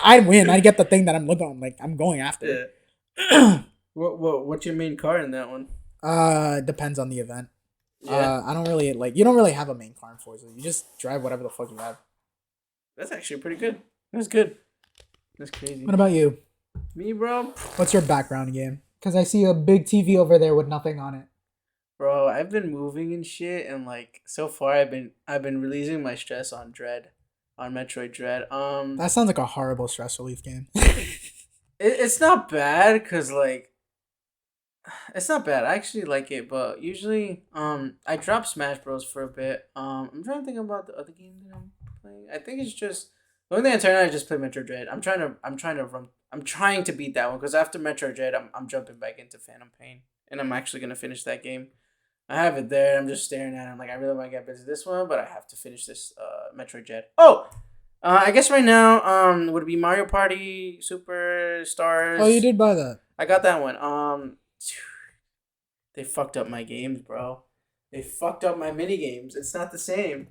I'd win. I'd get the thing that I'm looking like I'm going after. Yeah. What's your main car in that one? Depends on the event. Yeah. I don't really like you don't really have a main car in Forza. You just drive whatever the fuck you have. That's actually pretty good. That's good. That's crazy. What about you? Me, bro? What's your background game? Because I see a big TV over there with nothing on it. Bro, I've been moving and shit, and like so far, I've been releasing my stress on Metroid Dread. That sounds like a horrible stress relief game. It's not bad, cause like, it's not bad. I actually like it, but usually, I drop Smash Bros for a bit. I'm trying to think about the other games that I'm playing. I think it's just the only thing I turn on. I just play Metroid Dread. I'm trying to beat that one, cause after Metroid Dread, I'm jumping back into Phantom Pain, and I'm actually gonna finish that game. I have it there. I'm just staring at it. I'm like, I really want to get busy this one, but I have to finish this Metroid Dread. Oh, I guess right now would it be Mario Party Superstars? Oh, you did buy that. I got that one. They fucked up my games, bro. They fucked up my mini games. It's not the same.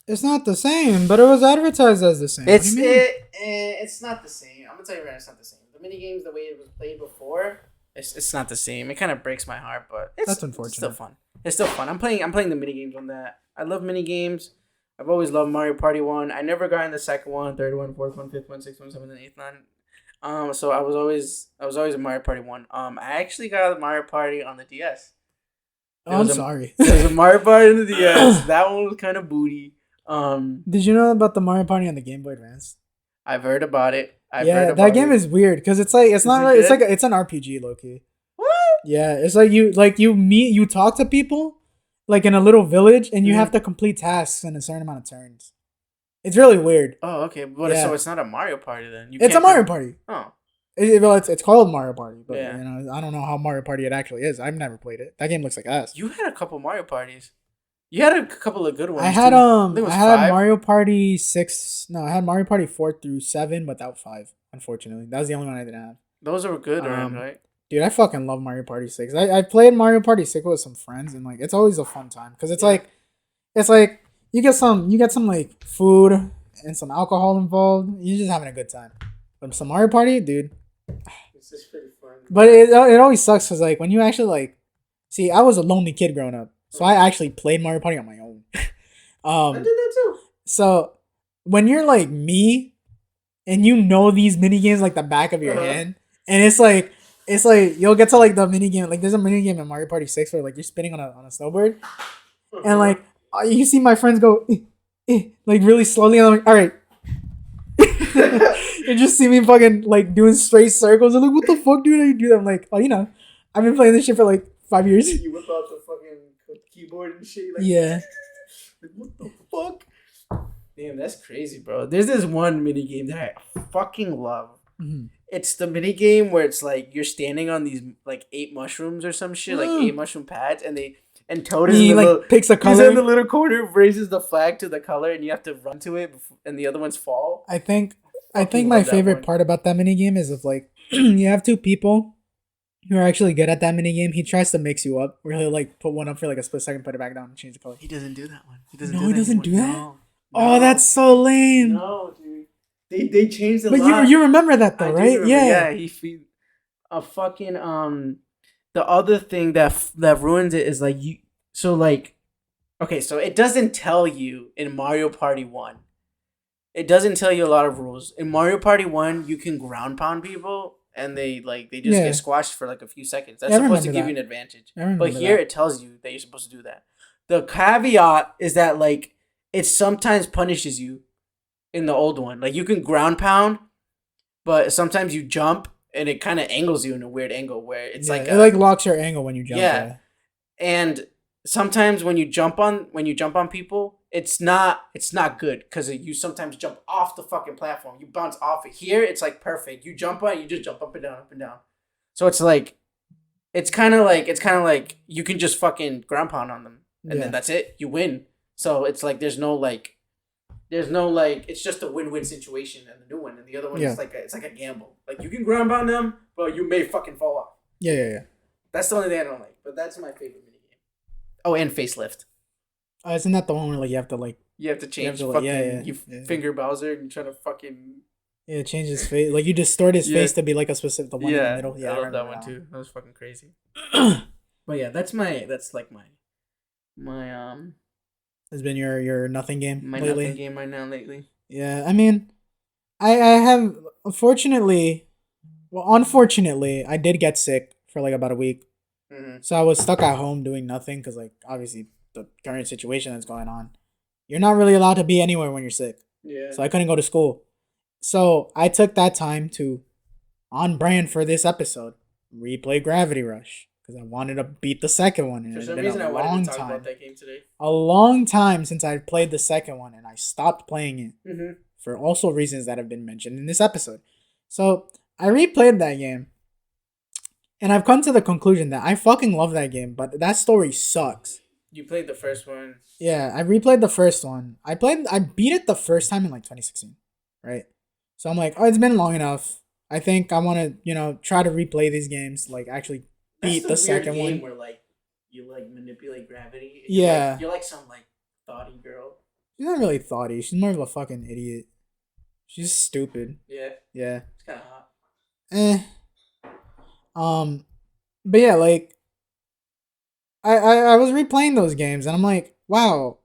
It's not the same, but it was advertised as the same. What do you mean? It's not the same. I'm gonna tell you right now, it's not the same. The mini games, the way it was played before, it's not the same. It kind of breaks my heart, but That's unfortunate. It's still fun. It's still fun. I'm playing the mini games on that. I love mini games. I've always loved Mario Party 1. I never got in the second one, third one, fourth one, fifth one, sixth one, seventh, and eighth one. So I was always a Mario Party 1. I actually got Mario Party on the DS. Oh, I'm sorry. There's a Mario Party on the DS. That one was kind of booty. Did you know about the Mario Party on the Game Boy Advance? I've heard about it. That game is weird because it's like it's not it like it's good? like it's an RPG, low-key. What? Yeah, it's like you talk to people like in a little village and you have to complete tasks in a certain amount of turns. It's really weird. Oh, okay. But Yeah. so it's not a Mario Party then. It's a Mario Party. Oh. It's called Mario Party, but Yeah. you know I don't know how Mario Party it actually is. I've never played it. That game looks like ass. You had a couple Mario Parties. You had a couple of good ones. I had too. think it was I had 5. Mario Party 6. No, I had Mario Party 4 through 7 without 5. Unfortunately, that was the only one I didn't have. Those were good, right? Dude, I fucking love Mario Party 6. I played Mario Party 6 with some friends and like it's always a fun time because it's like you get some like food and some alcohol involved. You're just having a good time. But some Mario Party, dude. This is pretty fun. But it always sucks because like when you actually like see, I was a lonely kid growing up, so I actually played Mario Party on my own. I did that too. So when you're like me, and you know these mini games like the back of your hand, and it's like you'll get to like the mini game. Like there's a mini game in Mario Party 6 where like you're spinning on a snowboard, and like you see my friends go like really slowly, and I'm like, all right. You just see me fucking like doing straight circles. I'm like, what the fuck, dude? How you do that? I'm like, oh, I've been playing this shit for like 5 years. You whip out the fucking keyboard and shit. Like, Yeah. Like, what the fuck? Damn, that's crazy, bro. There's this one mini game that I fucking love. Mm-hmm. It's the mini game where it's like you're standing on these like 8 mushrooms or some shit, like 8 mushroom pads, and Toad is He in the like little, picks a he's color. in the little corner, raises the flag to the color, and you have to run to it, and the other ones fall. I think my favorite part about that mini game is if like you have 2 people who are actually good at that mini game. He tries to mix you up, where he'll like put one up for like a split second, put it back down, and change the color. He doesn't do that one. He doesn't do that. No. Oh, that's so lame. No, dude. They changed it. But you remember that though, right? Remember, yeah. He a fucking The other thing that ruins it is like you. So like, okay, so it doesn't tell you in Mario Party 1. It doesn't tell you a lot of rules. In Mario Party 1, you can ground pound people and they just get squashed for like a few seconds. That's supposed to give you an advantage. But here it tells you that you're supposed to do that. The caveat is that like it sometimes punishes you in the old one. Like you can ground pound, but sometimes you jump and it kind of angles you in a weird angle where it's like it like locks your angle when you jump. Yeah. And sometimes when you jump on people, it's not good because you sometimes jump off the fucking platform. You bounce off it. Here it's like perfect. You jump on it, you just jump up and down. So it's like it's kind of like you can just fucking ground pound on them and then that's it. You win. So it's like there's no like it's just a win-win situation in the new one, and the other one is like it's like a gamble. Like you can ground pound them, but you may fucking fall off. Yeah. That's the only thing I don't like, but that's my favorite mini game. Oh, and facelift. Isn't that the one where like you have to change finger Bowser and try to fucking change his face, like you distort his face to be like a specific the one in the middle. I love that one too. That was fucking crazy. But yeah, that's like my has been your nothing game lately. Nothing game right now lately. Yeah, I mean, I have unfortunately I did get sick for like about a week. Mm-hmm. So I was stuck at home doing nothing because like obviously the current situation that's going on, you're not really allowed to be anywhere when you're sick. Yeah. So I couldn't go to school. So I took that time to, on brand for this episode, replay Gravity Rush because I wanted to beat the second one. And for some reason, I wanted to talk about that game today. A long time since I played the second one, and I stopped playing it for also reasons that have been mentioned in this episode. So I replayed that game. And I've come to the conclusion that I fucking love that game, but that story sucks. You played the first one. Yeah, I replayed the first one. I beat it the first time in like 2016, right? So I'm like, oh, it's been long enough. I think I want to, try to replay these games, like actually beat the second one. Where like you like manipulate gravity. Yeah. You're like some like thoughty girl. She's not really thoughty. She's more of a fucking idiot. She's stupid. Yeah. Yeah. It's kind of hot. But yeah, like, I was replaying those games and I'm like, wow,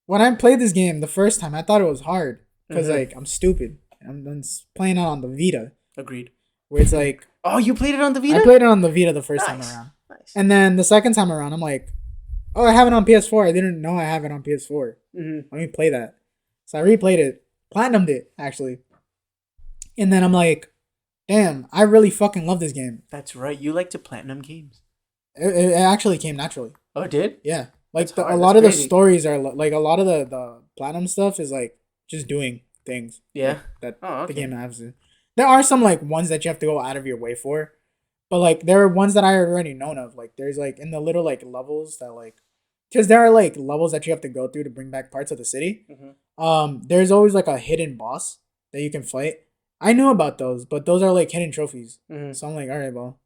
when I played this game the first time, I thought it was hard because like I'm stupid. I'm playing it on the Vita. Agreed. Where it's like, oh, you played it on the Vita? I played it on the Vita the first time around. Nice. And then the second time around, I'm like, oh, I have it on PS4. I didn't know I have it on PS4. Let me play that. So I replayed it, platinumed it actually, and then I'm like, damn, I really fucking love this game. That's right. You like to platinum games. It actually came naturally. Oh, it did? Yeah. Like a lot of the stories are like a lot of the platinum stuff is like just doing things. Yeah. That the game has to. There are some like ones that you have to go out of your way for, but like there are ones that I already known of. Like there's like in the little like levels that like, because there are like levels that you have to go through to bring back parts of the city. There's always like a hidden boss that you can fight. I knew about those, but those are like hidden trophies. So I'm like, all right, well.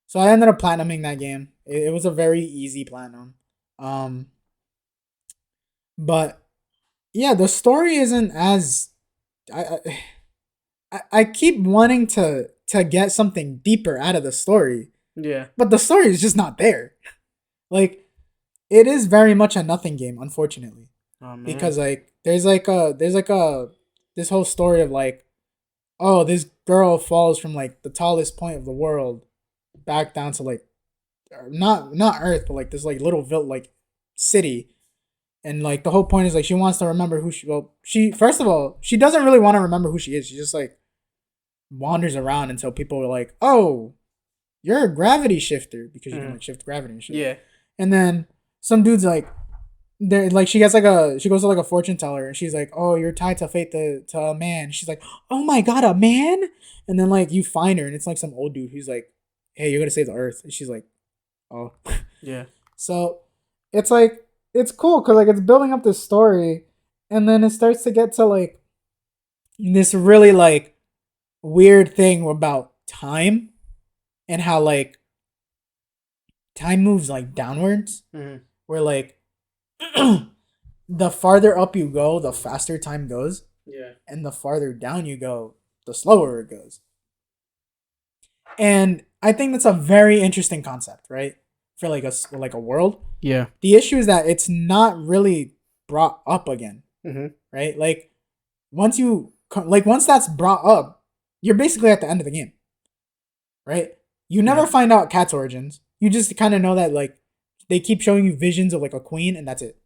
So I ended up platinuming that game. It was a very easy platinum. But yeah, the story isn't as I keep wanting to get something deeper out of the story. Yeah. But the story is just not there. Like it is very much a nothing game, unfortunately. Oh, man. Because like there's this whole story of like, oh, this girl falls from like the tallest point of the world back down to like not Earth, but like this like little like city, And like the whole point is like she wants to remember who she first of all, she doesn't really want to remember who she is. She just like wanders around until people are like, "Oh, you're a gravity shifter," because you can like shift gravity and shit. Yeah. And then some dude's like, they're like, she goes to like a fortune teller and she's like, "Oh, you're tied to fate to a man." She's like, "Oh my god, a man!" And then like you find her and it's like some old dude who's like, "Hey, you're gonna save the earth." And she's like, "Oh." Yeah. So it's like it's cool because like it's building up this story, and then it starts to get to like this really like weird thing about time and how like time moves like downwards, where like the farther up you go, the faster time goes. Yeah. And the farther down you go, the slower it goes. And I think that's a very interesting concept, right? For like a world. Yeah. The issue is that it's not really brought up again, right? Like once that's brought up, you're basically at the end of the game, right? You never find out Cat's origins. You just kind of know that like they keep showing you visions of like a queen, and that's it.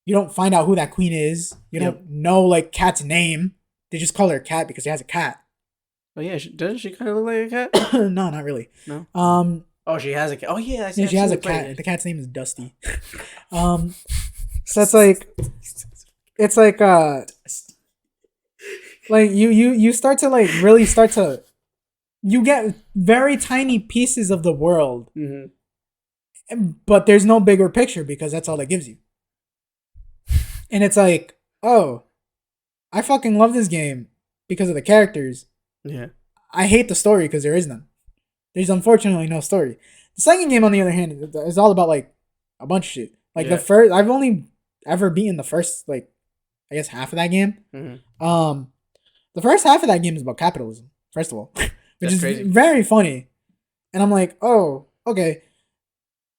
You don't find out who that queen is. You don't know like Cat's name. They just call her Cat because she has a cat. Oh yeah, doesn't she kind of look like a cat? No, not really. No. Oh, she has a cat. Oh yeah, she has a cat. The cat's name is Dusty. So it's like like you start to like really start to, you get very tiny pieces of the world, but there's no bigger picture because that's all that gives you. And it's like, oh, I fucking love this game because of the characters. Yeah. I hate the story because there is none. There's unfortunately no story. The second game, on the other hand, is all about like a bunch of shit. Like the first, I've only ever beaten the first like, I guess half of that game. The first half of that game is about capitalism. First of all, which is crazy. Very funny, and I'm like, oh, okay.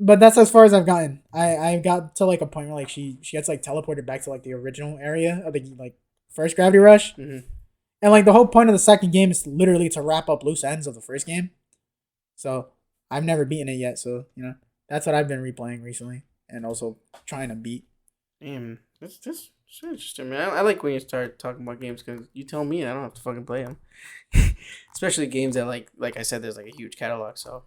But that's as far as I've gotten. I got to like a point where like she gets like teleported back to like the original area of the like first Gravity Rush, and like the whole point of the second game is literally to wrap up loose ends of the first game. So I've never beaten it yet. So you know that's what I've been replaying recently, and also trying to beat. Damn, that's interesting, man. I like when you start talking about games because you tell me I don't have to fucking play them, especially games that like I said, there's like a huge catalog. So.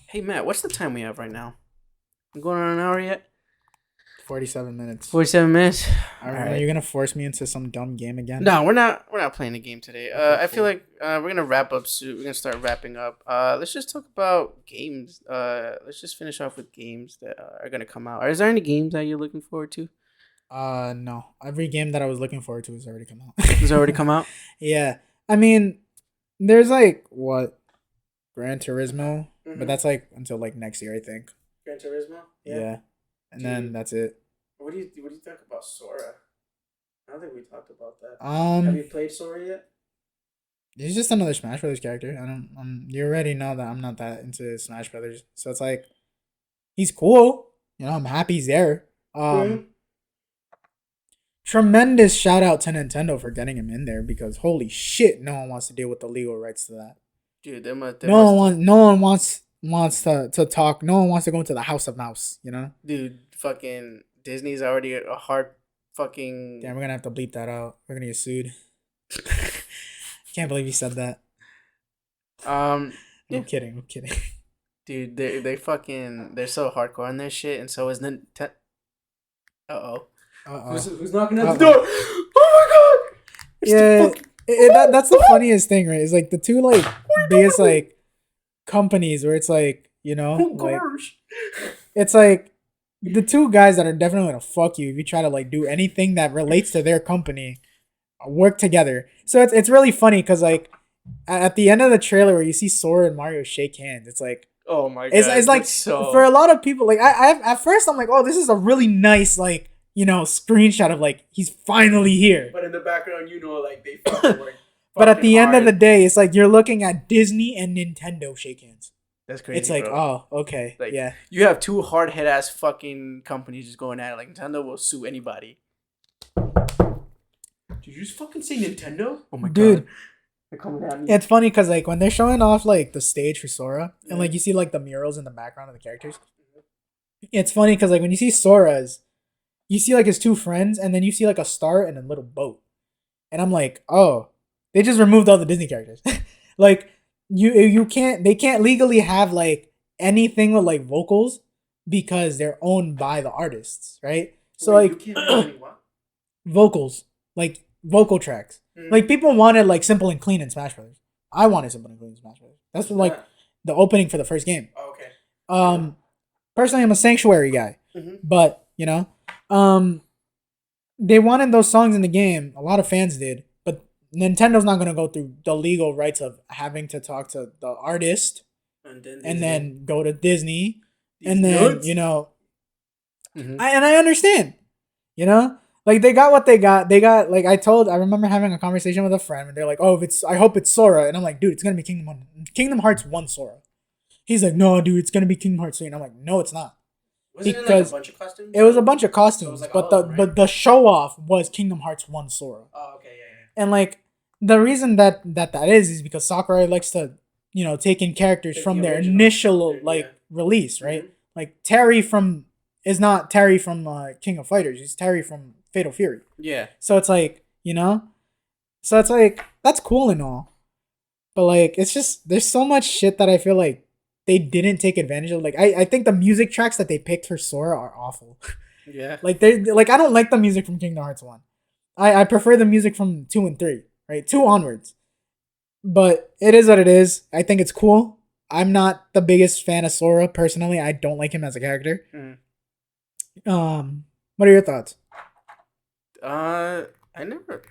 Hey, Matt, what's the time we have right now? I'm going on an hour yet? 47 minutes. 47 minutes? All right. Are you going to force me into some dumb game again? No, we're not playing a game today. I feel like we're going to wrap up soon. We're going to start wrapping up. Let's just talk about games. Let's just finish off with games that are going to come out. Is there any games that you're looking forward to? No. Every game that I was looking forward to has already come out. Has already come out? Yeah. I mean, there's like, what? Gran Turismo? But that's like until like next year, I think. Gran Turismo? Yeah. And then that's it. What do you think about Sora? I don't think we talked about that. Have you played Sora yet? He's just another Smash Brothers character. I don't. You already know that I'm not that into Smash Brothers, so it's like he's cool. You know, I'm happy he's there. Tremendous shout out to Nintendo for getting him in there because holy shit, no one wants to deal with the legal rights to that. Dude, no one wants to talk. No one wants to go into the House of Mouse. You know, dude. Fucking Disney's already a hard fucking. Damn, we're gonna have to bleep that out. We're gonna get sued. Can't believe you said that. I'm kidding. Dude, they're so hardcore on their shit, and so is Nintendo. Who's knocking at the door? Oh my god! Yeah. That's the funniest thing, right? It's like the two like biggest like companies where it's like, you know, like it's like the two guys that are definitely gonna fuck you if you try to like do anything that relates to their company work together. So it's really funny because like at the end of the trailer where you see Sora and Mario shake hands, it's like, oh my god, it's like for a lot of people like I at first I'm like, oh, this is a really nice like, you know, screenshot of like he's finally here. But in the background, you know, like they fucking work. But at the end of the day, it's like you're looking at Disney and Nintendo shake hands. That's crazy. It's like, bro. Oh, okay, like, yeah. You have two hard head ass fucking companies just going at it. Like Nintendo will sue anybody. Did you just fucking say Nintendo? Oh my god. They're coming at me. It's funny because like when they're showing off like the stage for Sora and like you see like the murals in the background of the characters. It's funny because like when you see Sora's, you see like his two friends, and then you see like a star and a little boat, and I'm like, oh, they just removed all the Disney characters. Like you can't they can't legally have like anything with like vocals because they're owned by the artists, right? So Wait, like you can't have any what? vocals, like vocal tracks. Like people wanted like Simple and Clean in Smash Brothers. I wanted Simple and Clean in Smash Brothers. That's like the opening for the first game. Oh, okay. Personally, I'm a Sanctuary guy, Mhm. but you know, they wanted those songs in the game. A lot of fans did, but Nintendo's not gonna go through the legal rights of having to talk to the artist and then go to Disney, and then nuts. you know, Mhm. I understand, you know. Like they got what they got. They got like I remember having a conversation with a friend and they're like, "Oh, if it's I hope it's Sora." And I'm like, "Dude, it's going to be Kingdom Hearts 1 Sora." He's like, "No, dude, it's going to be Kingdom Hearts 3." And I'm like, "No, it's not." Wasn't it like Because a bunch of costumes? it was a bunch of costumes, So it was like but all of them, right? but the show off was Kingdom Hearts 1 Sora. Oh, okay, yeah. And like the reason that is because Sakurai likes to, you know, take in characters Take from the their original. initial Yeah. like release, right? Mhm. Like Terry is not Terry from King of Fighters. He's Terry from Fatal Fury. Yeah. So it's like, you know? So it's like, that's cool and all. But like, it's just, there's so much shit that I feel like they didn't take advantage of. Like, I think the music tracks that they picked for Sora are awful. Yeah. Like, I don't like the music from Kingdom Hearts 1. I prefer the music from 2 and 3, right? 2 onwards. But it is what it is. I think it's cool. I'm not the biggest fan of Sora, personally. I don't like him as a character. What are your thoughts? I never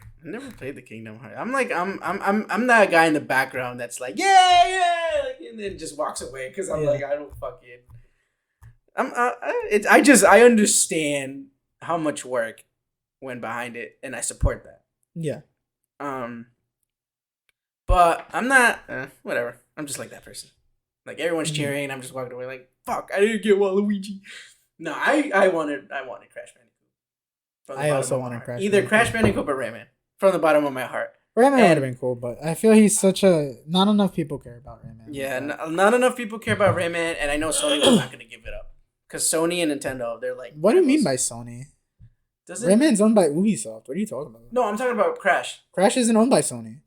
played the Kingdom Hearts. I'm that guy in the background that's like, yeah, like, and then just walks away because I'm Yeah. like, I don't fucking. I understand how much work went behind it, and I support that. Yeah. But I'm not. Whatever. I'm just like that person. Like everyone's cheering, and I'm just walking away like, fuck, I didn't get Waluigi. No, I wanted Crash Bandicoot. From the I bottom also of my wanted heart. Crash Either Bandicoot. Crash Bandicoot or Rayman. From the bottom of my heart. Rayman would have And- been cool, but I feel he's such a not enough people care about Rayman. Yeah, not enough people care about Rayman, and I know Sony was not going to give it up. Because Sony and Nintendo, they're like... What do you mean by Sony? Doesn't... Rayman's owned by Ubisoft. What are you talking about? No, I'm talking about Crash. Crash isn't owned by Sony.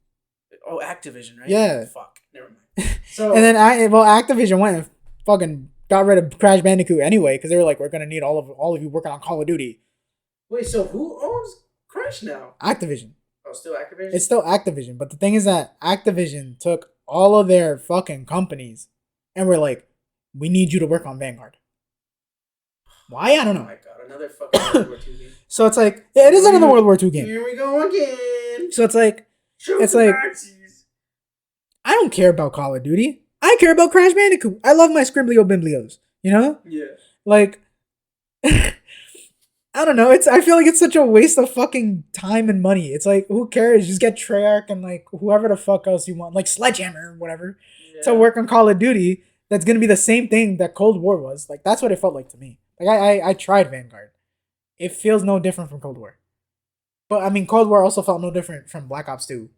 Oh, Activision, right? Yeah. Fuck, never mind. So And then Activision went and fucking got rid of Crash Bandicoot anyway because they were like, we're gonna need all of you working on Call of Duty. Wait, so who owns Crash now? Activision. Oh, still Activision? It's still Activision, but the thing is that Activision took all of their fucking companies and we're like, we need you to work on Vanguard. Why? I don't Oh know. my god, another fucking World War II game. So it's like, yeah, it is another World War II game. Here we go again. So it's like, Shoot It's the like- Nazis. I don't care about Call of Duty. I care about Crash Bandicoot. I love my Scribblio Bimblios. You know? Yeah. Like, I don't know. I feel like it's such a waste of fucking time and money. It's like, who cares? Just get Treyarch and like whoever the fuck else you want, like Sledgehammer or whatever, to work on Call of Duty. That's gonna be the same thing that Cold War was. Like, that's what it felt like to me. Like, I tried Vanguard. It feels no different from Cold War. But I mean, Cold War also felt no different from Black Ops 2,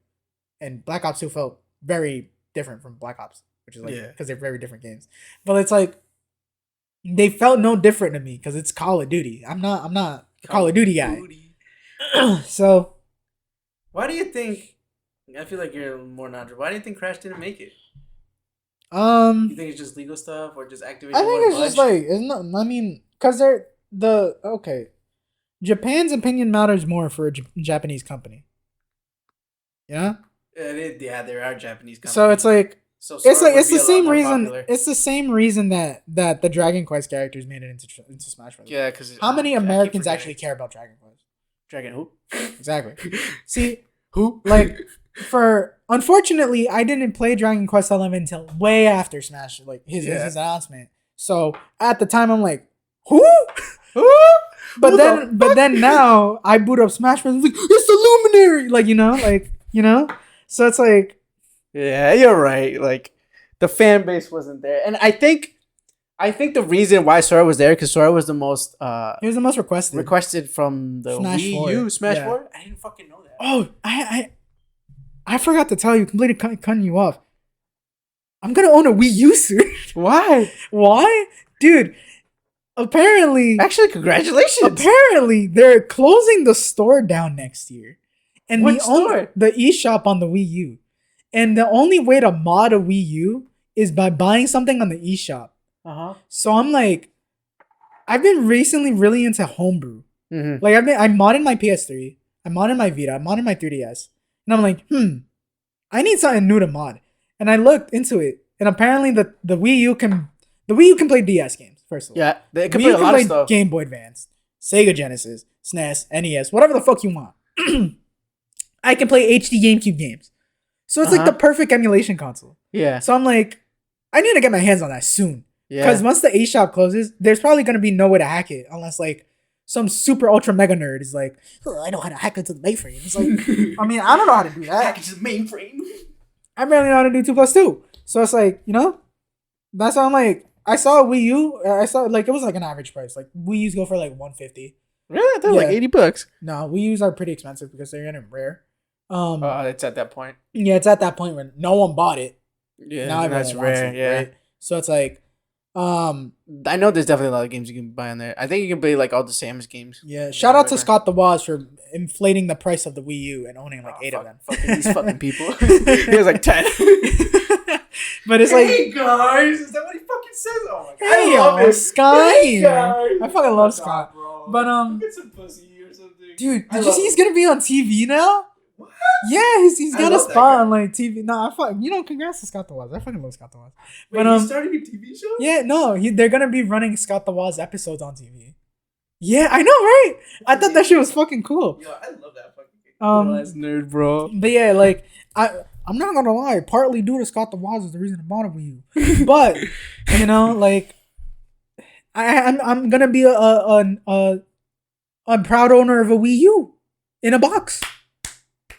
and Black Ops 2 felt very different from Black Ops, which is like Yeah. because they're very different games. But it's like they felt no different to me because it's Call of Duty. I'm not a Call of Duty guy. So Why do you think? I feel like you're more knowledgeable. Why do you think Crash didn't make it? You think it's just legal stuff or just Activision? I think wanna it's just budge? like it's not. I mean, because they're okay. Japan's opinion matters more for a Japanese company. Yeah. Yeah, there are Japanese companies. So it's like So it's Sora like would it's be the a lot same more reason. popular. It's the same reason that the Dragon Quest characters made it into Smash Bros. Yeah, because How many Americans actually care about Dragon Quest? Dragon who? Exactly. See, Who? like unfortunately, I didn't play Dragon Quest XI until way after Smash, like his announcement. So at the time, I'm like, who? Who? But then now I boot up Smash Bros. Like, it's the Luminary, like So it's like, Yeah, you're right. Like the fan base wasn't there, and I think the reason why Sora was there because Sora was the most he was the most requested. requested from the Smash Wii 4. U Smash Yeah. 4. I didn't fucking know that. Oh, I forgot to tell you, completely cutting you off. I'm gonna own a Wii U soon. Why? Why, dude? apparently, Actually, congratulations. apparently, they're closing the store down next year, and What store? the eShop on the Wii U, and the only way to mod a Wii U is by buying something on the eShop. So I'm like, I've been recently really into homebrew. Mm-hmm. Like I modded my PS3, I modded my Vita, I modded my 3DS, and I'm like, I need something new to mod. And I looked into it, and apparently the Wii U can play DS games. First of all, Yeah, they can Wii play U a lot of stuff. Game Boy Advance, Sega Genesis, SNES, NES, whatever the fuck you want. I can play HD GameCube games, so it's like the perfect emulation console. Yeah. So I'm like, I need to get my hands on that soon. Yeah. Because once the eShop closes, there's probably gonna be no way to hack it unless like some super ultra mega nerd is like, oh, I know how to hack into the mainframe. It's like, I mean, I don't know how to do that. Hack into the mainframe. I barely know how to do 2+2. So it's like, that's why I'm like, I saw a Wii U. I saw like it was like an average price. Like Wii U's go for like $150. Really? They're like $80. No, Wii U's are pretty expensive because they're getting rare. It's at that point. Yeah, it's at that point when no one bought it. Yeah, now that's rare. Yeah. Right? So it's like, I know there's definitely a lot of games you can buy on there. I think you can play like all the Samus games. Yeah, shout out to Scott the Woz for inflating the price of the Wii U and owning like 8 of them. Fucking these fucking people. He was like 10. But it's like, hey guys, is that what he fucking says? Oh my god, hey, I love it. Scott. Hey guys. I fucking love Scott. Bro. But get some pussy or something. Dude, did you see he's gonna be on TV now? What? Yeah, he's got a love that spot guy. on like TV. No, congrats to Scott the Woz. I fucking love Scott the Woz. Wait, But he's starting a TV show? yeah, no, they're gonna be running Scott the Woz episodes on TV. Yeah, I know, right? I thought that shit was fucking cool. Yo, I love that fucking game. That's nerd, bro. But yeah, like I'm not gonna lie, partly due to Scott the Woz is the reason I bought it with you. But like I'm gonna be a proud owner of a Wii U in a box.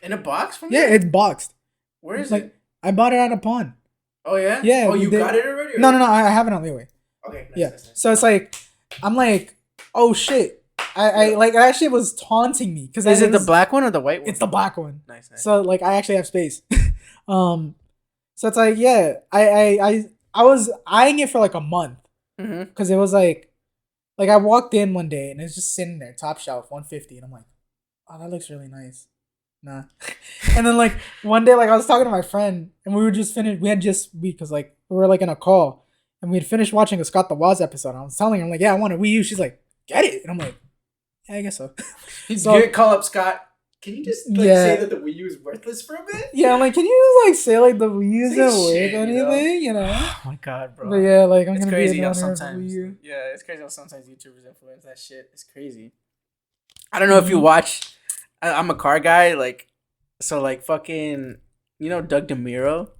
In a box from Yeah, it's boxed. Where is like, it? I bought it at a pawn. Oh yeah? Yeah. Oh, you got it already? Or? No, I have it on Leeway. Okay, nice, yeah. nice. So it's like, I'm like, oh shit. I like that shit was taunting me. Is it the black one or the white one? It's the black one. Nice. So like I actually have space. So it's like, yeah, I was eyeing it for like a month. Because it was like I walked in one day and it's just sitting there, top shelf, 150, and I'm like, oh, that looks really nice. Nah. And then like one day, like I was talking to my friend and we were just finished. Because like we were like in a call and we had finished watching a Scott the Woz episode. And I was telling her, I'm like, yeah, I want a Wii U. She's like, get it. And I'm like, yeah, I guess so. So call up Scott. Can you just say that the Wii U is worthless for a bit? Yeah, I'm like, can you just like say like the Wii U isn't worth anything? Oh my god, bro. But yeah, like I'm it's gonna crazy be how an owner of sometimes. Wii U. Yeah, it's crazy how sometimes YouTubers influence that shit. It's crazy. I don't know if you watch. I'm a car guy. Like, so like fucking. You know Doug DeMuro?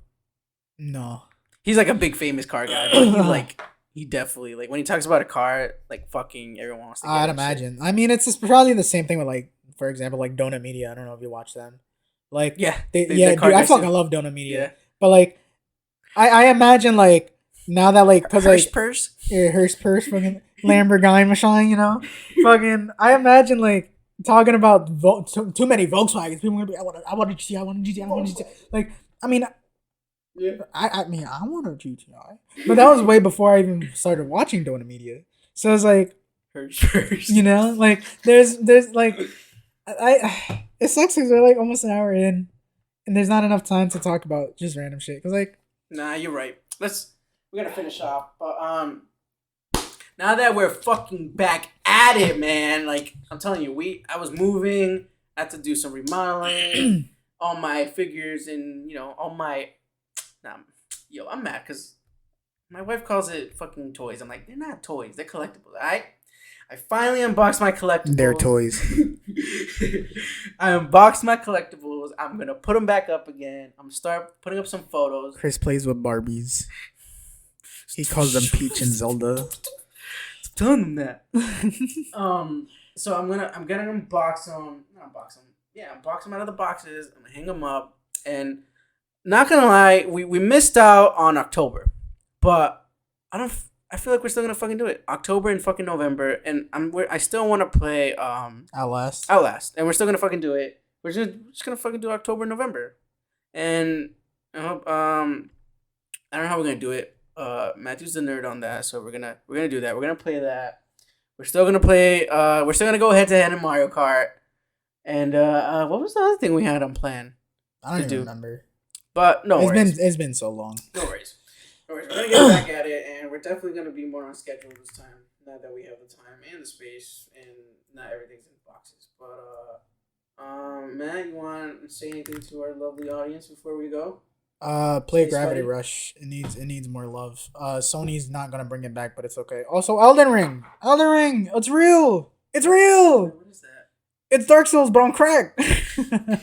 No. He's like a big famous car guy. But he definitely like when he talks about a car, like fucking everyone wants to. I'd imagine. I mean, it's probably the same thing with like, for example, like Donut Media. I don't know if you watch them. Like, yeah, dude, I fucking love Donut Media. Yeah. But like, I imagine like now that like because like purse, Hearst purse, fucking Lamborghini machine, fucking. I imagine like talking about too many Volkswagens. People are gonna be, I want a GTI, I want a GTI, I want a GTI. Like, I mean. Yeah. I mean, I want a GTI. But that was way before I even started watching Donut Media. So it's like, like, there's like, it sucks because we're like almost an hour in and there's not enough time to talk about just random shit. Cause like, nah, you're right. We gotta finish off. But, now that we're fucking back at it, man, like, I'm telling you, I was moving, I had to do some remodeling, all my figures and, all my. Yo, I'm mad because my wife calls it fucking toys. I'm like, they're not toys. They're collectibles, alright? I finally unboxed my collectibles. They're toys. I unboxed my collectibles. I'm going to put them back up again. I'm going to start putting up some photos. Chris plays with Barbies. He calls them Peach and Zelda. Stop telling them that. So I'm gonna unbox them. Not unbox them. Yeah, unbox them out of the boxes. I'm going to hang them up. And... not gonna lie, we missed out on October, but I feel like we're still gonna fucking do it. October and fucking November, and I still want to play Outlast, and we're still gonna fucking do it. We're just gonna fucking do October and November, and I hope I don't know how we're gonna do it. Matthew's the nerd on that, so we're gonna do that. We're gonna play that. We're still gonna play. We're still gonna go head to head in Mario Kart. And what was the other thing we had on plan? I don't even remember. But no worries. It's been so long. No worries. No worries. We're gonna get back at it, and we're definitely gonna be more on schedule this time. Now that we have the time and the space, and not everything's in boxes. But Matt, you want to say anything to our lovely audience before we go? Play Gravity Rush. It needs more love. Sony's not gonna bring it back, but it's okay. Also, Elden Ring. It's real. It's real. What is that? It's Dark Souls, but on crack. Elden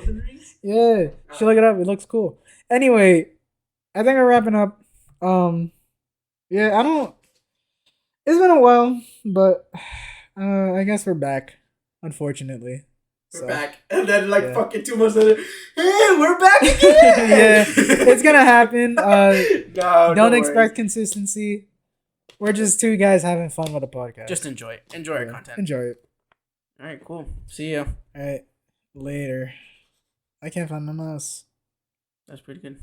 Ring? Yeah, you should look it up. It looks cool. Anyway, I think we're wrapping up. Yeah, I don't. It's been a while, but I guess we're back. Unfortunately. We're back. And then, fucking 2 months later, hey, we're back again! Yeah, it's gonna happen. No, don't expect consistency. We're just two guys having fun with a podcast. Just enjoy it. Enjoy our content. Enjoy it. All right, cool. See ya. All right, later. I can't find my mouse. That's pretty good.